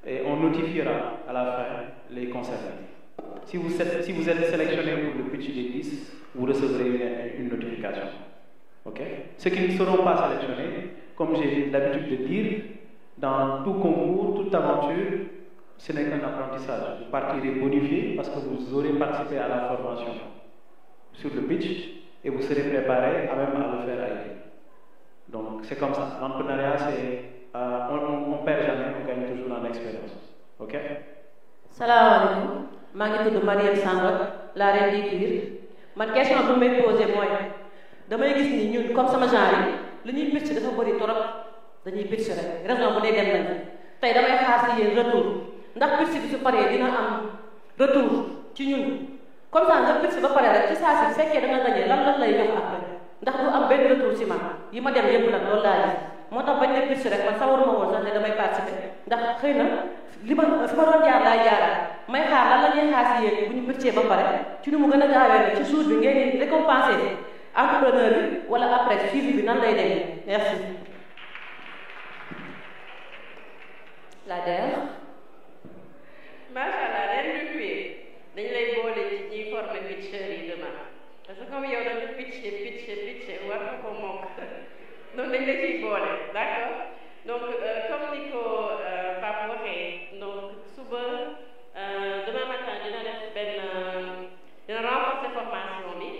et on notifiera à la fin les concernés. Si vous êtes sélectionné pour le pitch des 10, vous recevrez une notification. Ok? Ceux qui ne seront pas sélectionnés, comme j'ai l'habitude de dire, dans tout concours, toute aventure, ce n'est qu'un apprentissage. Vous partirez bonifié parce que vous aurez participé à la formation sur le pitch et vous serez préparé à même à le faire ailleurs. Donc c'est comme ça. L'entrepreneuriat, on ne perd jamais, on gagne toujours en expérience. Ok? Salam alaikum. Je suis Marielle Sangot, la reine du cuir. Ma question que je me pose est damay gis ni ñun comme sama genre yi li ñuy pitch dafa bëri torop dañuy pitch rek raison bu dee dem nañ tey damay xaar si yéen retour ndax pitch bi su paree dina am retour ci ñun comme ça nga pitch ba pare rek ci saa si fekkee da nga gagné lan lay jox après ndax du am benn retour si man yi ma dem yëpp nag loolu laa gis moo tax bañ ne pitch rek man sawaruma woon sax ne damay participer ndax xëy na li ma fi ma doon jaar laay jaaraat may xaar lan la ñuy xaar si yéen bu ñu pitchee ba pare ci nu mu gën a gaawee nag ci jour bi ngeen di récompenser entrepreneur bi wala après suivi bi nan lay demee. Merci. La DER. Macha Allah ren du cuir dañ lay boole ci ñiy former pitcheurs yi demain parce que comme yow da nga pitché war nga ko mokk donc dañ la ciy boole d'accord donc comme ni ko Pape waxee donc suba demain matin dina def dina renforcer formation bi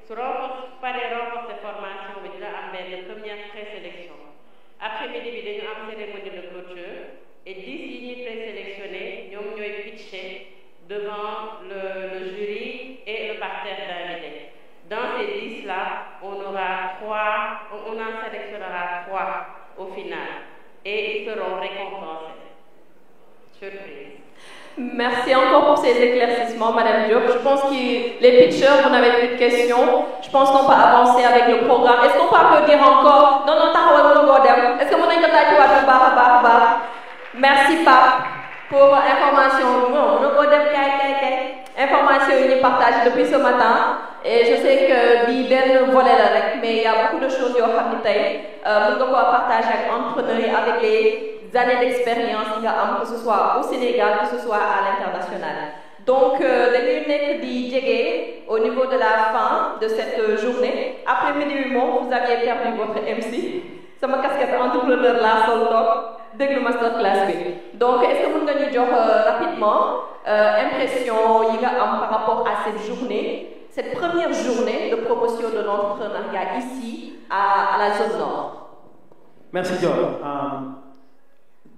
su renforcer formation bi dina am benn première présélection après-midi bi dañu am cérémonie de clôture et 10 yi ñuy présélectionné ñoom ñooy pitcher devant le jury et le parterre d'invités. Dans ces 10 là, on en sélectionnera 3 au final et ils seront récompensés. Surprise. Merci encore pour ces éclaircissements, Madame Diop. Je pense que les pitchers, vous n'avez plus de questions. Je pense qu'on peut avancer avec le programme. Est-ce qu'on peut applaudir encore? Non, est-ce que vous avez Merci, Pape, pour information. Information est partagée depuis ce matin. Et je sais que l'IBEN volait là, mais il y a beaucoup de choses qui ont été partagées avec entrepreneurs, avec les années d'expérience, que ce soit au Sénégal, que ce soit à l'international. Donc, au niveau de la fin de cette journée, après midi, vous aviez perdu votre MC. C'est ma casquette entrepreneur là, sur le top, dès le masterclass. Donc, est-ce que vous pouvez nous dire rapidement impression par rapport à cette journée, cette première journée de promotion de l'entrepreneuriat ici, à la zone nord? Merci, Dior.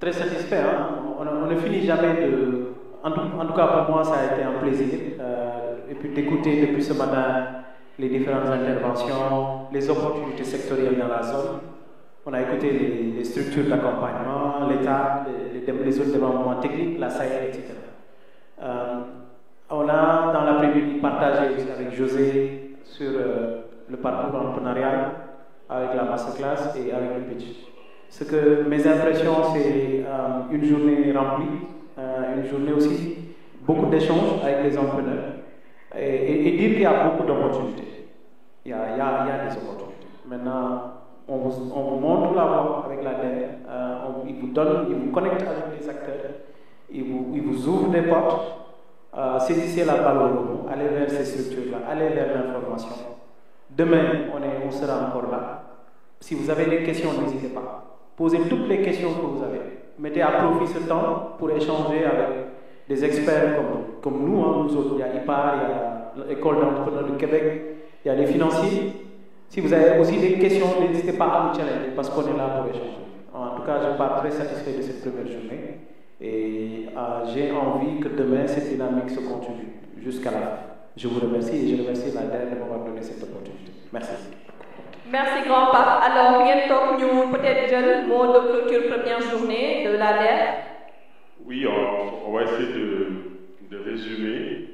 très satisfait. Hein. On ne finit jamais de... En tout cas, pour moi, ça a été un plaisir. Et puis d'écouter depuis ce matin les différentes interventions, les opportunités sectorielles dans la zone. On a écouté les structures d'accompagnement, l'État, les autres développements techniques, la SAED, etc. On a, dans l'après-midi, partagé aussi avec José sur le parcours entrepreneurial, avec la masterclass et avec le pitch. Ce que mes impressions, c'est une journée remplie, une journée aussi, beaucoup d'échanges avec les entrepreneurs et dire qu'il y a beaucoup d'opportunités. Il y a des opportunités. Maintenant, on vous montre la voie avec la DER, il vous donne, il vous connecte avec les acteurs, il vous ouvre des portes, saisissez la balle au rebond, allez vers ces structures-là, allez vers l'information. Demain, on sera encore là. Si vous avez des questions, n'hésitez pas. Posez toutes les questions que vous avez. Mettez à profit ce temps pour échanger avec des experts comme nous, hein, nous autres. Il y a IPAR, il y a l'École d'entrepreneurs de Québec, il y a les financiers. Si vous avez aussi des questions, n'hésitez pas à nous challenger parce qu'on est là pour échanger. En tout cas, je pars très satisfait de cette première journée et j'ai envie que demain, cette dynamique se continue jusqu'à la fin. Je vous remercie et je remercie la DER de m'avoir donné cette opportunité. Merci. Merci grand pape. Alors, nous peut-être le mot de clôture première journée de la DER. Oui, on va essayer de résumer.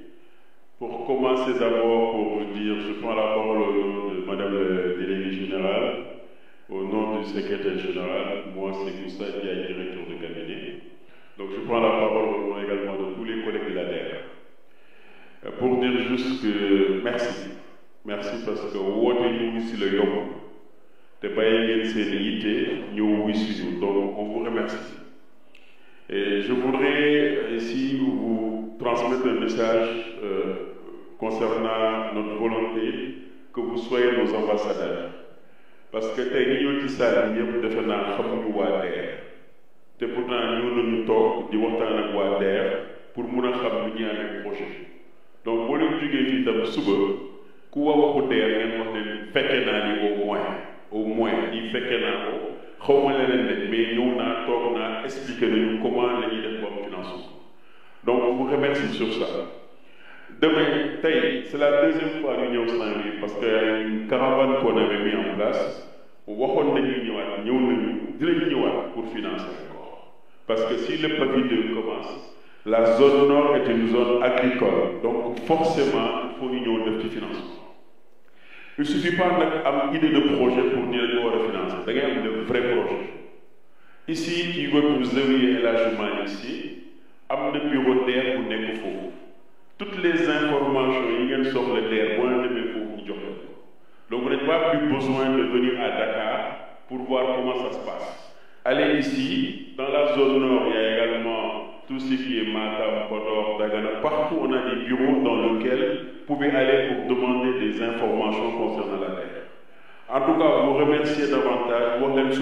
Pour commencer d'abord, pour vous dire, je prends la parole au nom de Madame la déléguée générale, au nom du secrétaire général. Moi, c'est Moussa Diaye, directeur de cabinet. Donc, je prends la parole au nom également de tous les collègues de la DER. Pour dire juste que merci. Merci parce que woote ñu wuy si la yomb te bàyyi ngeen seen yitte ñëw wuy si ñu, donc on vous remercie. Et je voudrais ici vous transmettre un message concernant notre volonté que vous soyez nos ambassadeurs. Parce que tey ñi ñoo ci salle ñëpp defe naa xamuñu waa DER te pourtant ñoo nañu toog di waxtaan ak waa DER pour mun a xam lu ñuy amee projet. Donc boo leen jógee fii tam suba ku waxu DER ngeen wax ne fekke naa ni au moins yi fekke naa ko xaw ma leneen ne mais ñëw naa toog naa expliqué nañu comment la ñuy def boobu financement. Donc on vous remercie sur ça. Demain, c'est la deuxième fois que nous sommes Saint-Louis parce qu'il y a une caravane qu'on avait mis en place. On va pour financer encore. Parce que si le papier 2 commence, la zone nord est une zone agricole. Donc forcément, il faut une union de financement. Il ne suffit pas d'avoir une idée de projet pour dire qu'on va financer. Il y a de vrais projets. Ici, qui veut vous aider l'âgement ici, il y a un bureau d'air pour les faux. Toutes les informations qui sont sur le DER, donc vous n'avez pas plus besoin de venir à Dakar pour voir comment ça se passe. Allez ici, dans la zone nord, il y a également tout ce qui est Matam, Podor, Dagana. Partout, on a des bureaux dans lesquels vous pouvez aller pour demander des informations concernant la DER. En tout cas, vous remerciez davantage. Vous avez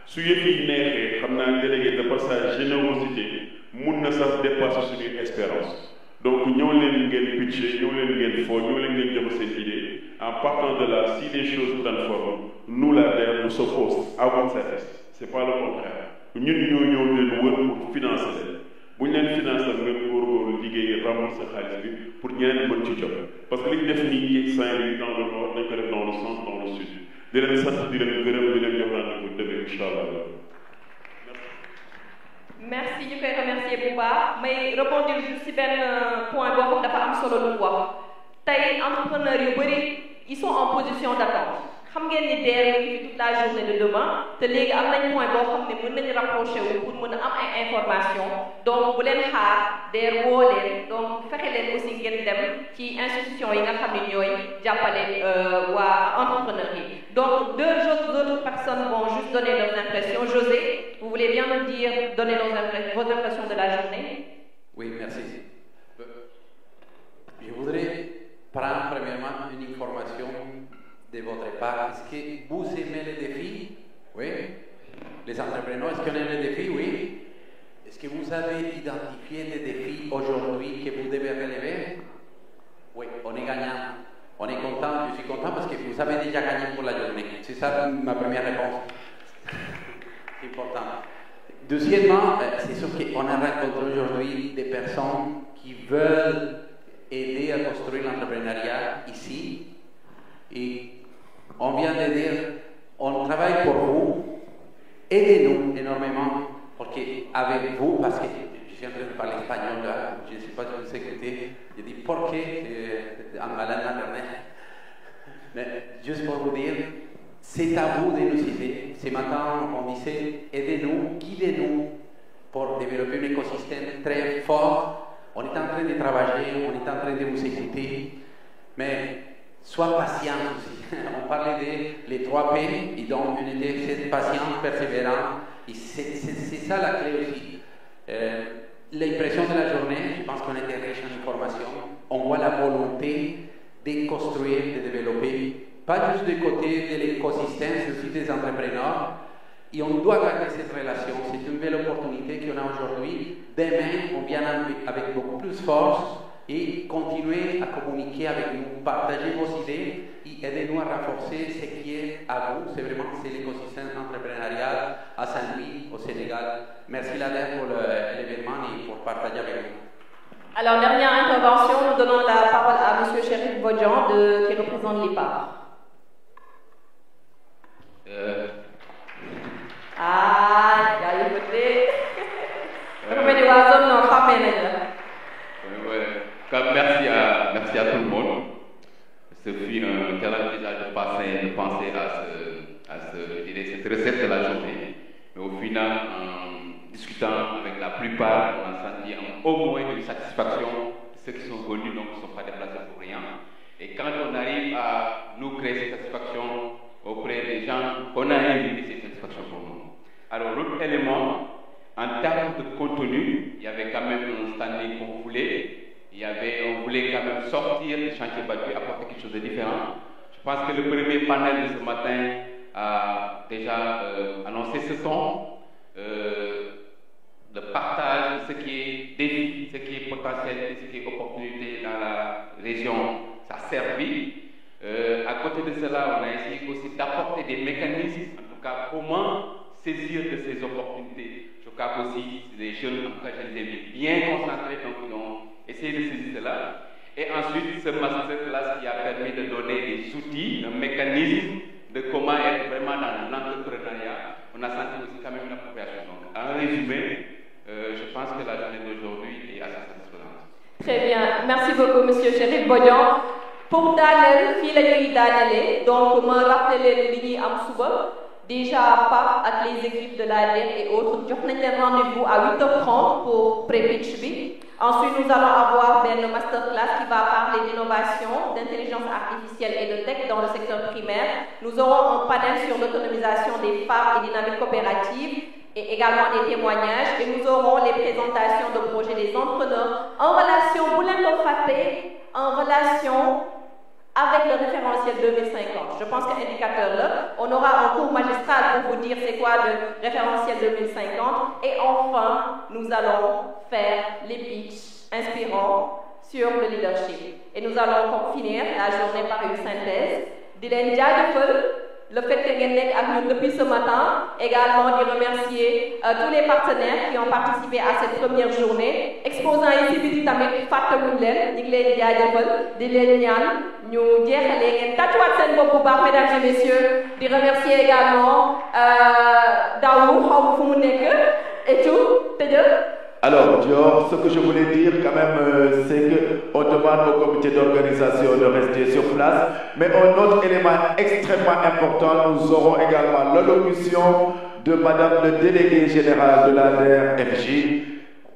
su yëf yi neexee xam naa délégué de par sa générosité mun na sax dépasser suñuy espérance. Donc ñëw leen ngeen pitcher, ñëw leen ngeen foo, ñëw leen ngeen jox seen idée. En partant de là, si les choses transforment, nous la DER nous s'oppose avant ça reste. C'est pas le contraire. ñun ñoo ñëw leen wër pour financer leen. bu ñu leen financer ngeen góorgóorlu liggéey rembourser xaalis bi pour ñeneen mën ci jot. Parce que li ñu def nii Saint-Louis dans le nord dañ ko def dans le centre, dans le sud. di leen sant di leen gërëm di leen jox rendez-vous demain inchallah. Merci, ñu koy remercier bu baax may rebondir juste ci benn point boo xam dafa am solo lu wax tey entrepreneurs yu bëri ils sont en position d'attente xam ngeen ni DER ngi fi toute la journée de demain te léegi am nañ point boo xam ne mën nañu rapproché wu pour mën a am ay information donc bu leen xaar DER woo leen donc fexe leen aussi ngeen dem ci institution yi nga xam ne ñooy jàppale waa entrepreneurs yi donc deux autres personnes vont juste donner leurs impressions. José, vous voulez bien nous dire, donner vos impressions de la journée? Oui, merci. Je voudrais prendre premièrement une information de votre part. Est-ce que vous aimez les défis? Oui. Les entrepreneurs, est-ce qu'on aime les défis? Oui. Est-ce que vous avez identifié les défis aujourd'hui que vous devez relever? Oui, on est gagnant. On est content, je suis content parce que vous avez déjà gagné pour la journée. C'est ça ma première réponse. C'est important. Deuxièmement, c'est sûr qu'on a rencontré aujourd'hui des personnes qui veulent aider à construire l'entrepreneuriat ici. Et on vient de dire, on travaille pour vous, aidez-nous énormément, parce qu'avec vous, parce que je suis en train de parler espagnol là, je ne sais pas si vous écoutez, je dis pourquoi en langue maternelle. Mais juste pour vous dire, c'est à vous de nous aider. Ce matin, on disait, aidez-nous, guidez-nous pour développer un écosystème très fort. On est en train de travailler, on est en train de vous écouter, mais sois patient aussi. On parlait des 3 P, et donc unité, c'est patience, persévérance, et c'est ça la clé aussi. L'impression de la journée, je pense qu'on était riche en information, on voit la volonté de construire, de développer, pas juste du côté de l'écosystème, c'est aussi des entrepreneurs. Et on doit garder cette relation. C'est une belle opportunité qu'on a aujourd'hui. Demain, on vient avec beaucoup plus de force et continuer à communiquer avec nous, partager vos idées et aider-nous à renforcer ce qui est à vous. C'est vraiment l'écosystème entrepreneurial à Saint-Louis, au Sénégal. Merci Lader pour l'événement et pour partager avec nous. Alors, dernière intervention, nous donnons la parole à M. Chérif Bodjan qui représente l'IPAR. Merci à tout le monde. Ce fut un talent déjà de penser à cette recette de la journée. Mais au final, en discutant avec la plupart, on a senti au moins une satisfaction. Ceux qui sont venus donc ne sont pas déplacés pour rien. Et quand on arrive à nous créer cette satisfaction auprès des gens qu'on a invités, c'est une satisfaction pour nous. Alors l'autre élément, en termes de contenu, il y avait quand même un standing qu'on voulait. On voulait quand même sortir du chantier battu, apporter quelque chose de différent. Je pense que le premier panel de ce matin a déjà annoncé ce ton de partage de ce qui est défi, ce qui est potentiel, ce qui est opportunité dans la région. Ça a servi. À côté de cela, on a essayé aussi d'apporter des mécanismes, en tout cas comment saisir de ces opportunités. Je crois qu'aussi les jeunes, en tout cas je les ai vus bien concentrés, donc ils ont essayé de saisir cela. Et ensuite, ce masterclass qui a permis de donner des outils, un mécanisme de comment être vraiment dans l'entrepreneuriat. On a senti aussi quand même une appropriation. Donc, en résumé, je pense que la journée d'aujourd'hui est assez satisfaisante. Très bien. Merci beaucoup, M. Chérif Bodjan. Pour Daniel, fii la ñuy daanelee donc me rappeler leen li ñuy am suba déjà Pape ak les équipes de l'ADER et autres jox nañ leen rendez-vous à 8h30 pour pré-pitch bi. Ensuite, nous allons avoir une masterclass qui va parler d'innovation, d'intelligence artificielle et de tech dans le secteur primaire. Nous aurons un panel sur l'autonomisation des femmes et dynamiques coopératives et également des témoignages. Et nous aurons les présentations de projets des entrepreneurs en relation, en relation avec le référentiel 2050. Je pense qu'un indicateur là, on aura un cours magistral pour vous dire c'est quoi le référentiel 2050. Et enfin, nous allons faire les pitchs inspirants sur le leadership. Et nous allons finir la journée par une synthèse. Dylan Diadefel, le fait que ngeen nekk ak ñun depuis ce matin, également de remercier tous les partenaires qui ont participé à cette première journée. Exposants ici biti tamit fàttewuñ leen, ñu ngi leen di jaajëfal di leen ñaan ñu jeexalee ngeen tàccuwaat seen bopp bu baax, mesdames et messieurs. Di remercier également Daou xaw ma fu mu nekk et tout tëjël. Alors, Dior, ce que je voulais dire quand même, c'est qu'on demande au comité d'organisation de rester sur place. Mais un autre élément extrêmement important, nous aurons également l'allocution de Madame le délégué général de l'ADER-FJ,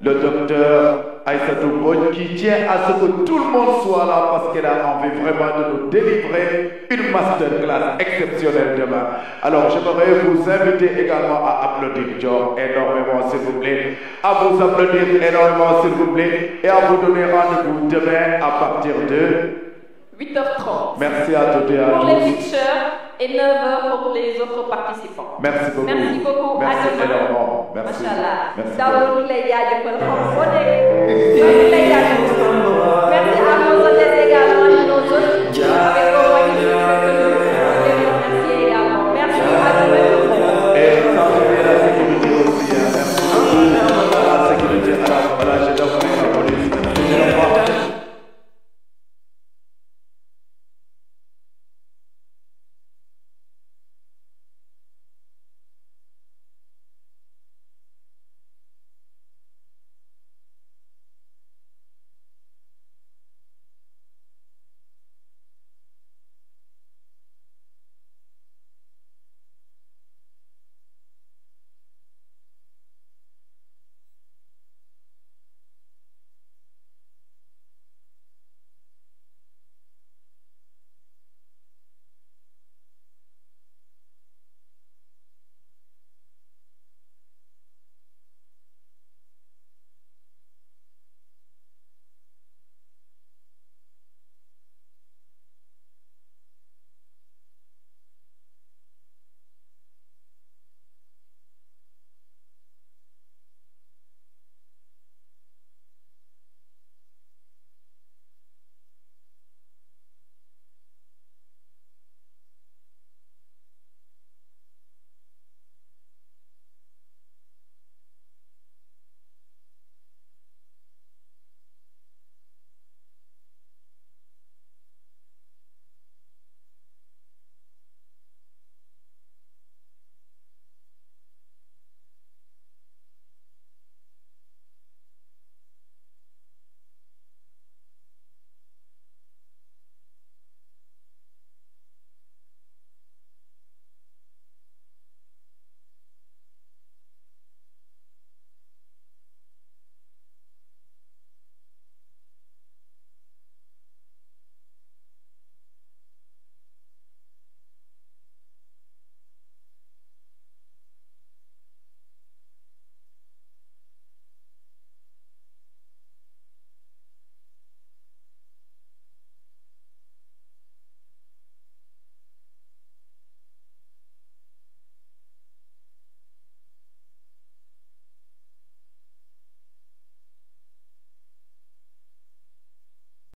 le docteur Aïssatou Mbodj, qui tient à ce que tout le monde soit là parce qu'elle a envie vraiment de nous délivrer une masterclass exceptionnelle demain. Alors, j'aimerais vous inviter également à applaudir Dior énormément, s'il vous plaît, à vous applaudir énormément, s'il vous plaît, et à vous donner rendez-vous demain à partir de 8h30. Merci à toutes et à tous. Pour les pitchers et 9h pour les autres participants. Merci beaucoup. Merci beaucoup. Merci à demain. énormément. Merci. Machallah. Merci. Daoud lay jaajëfal xam boo dégg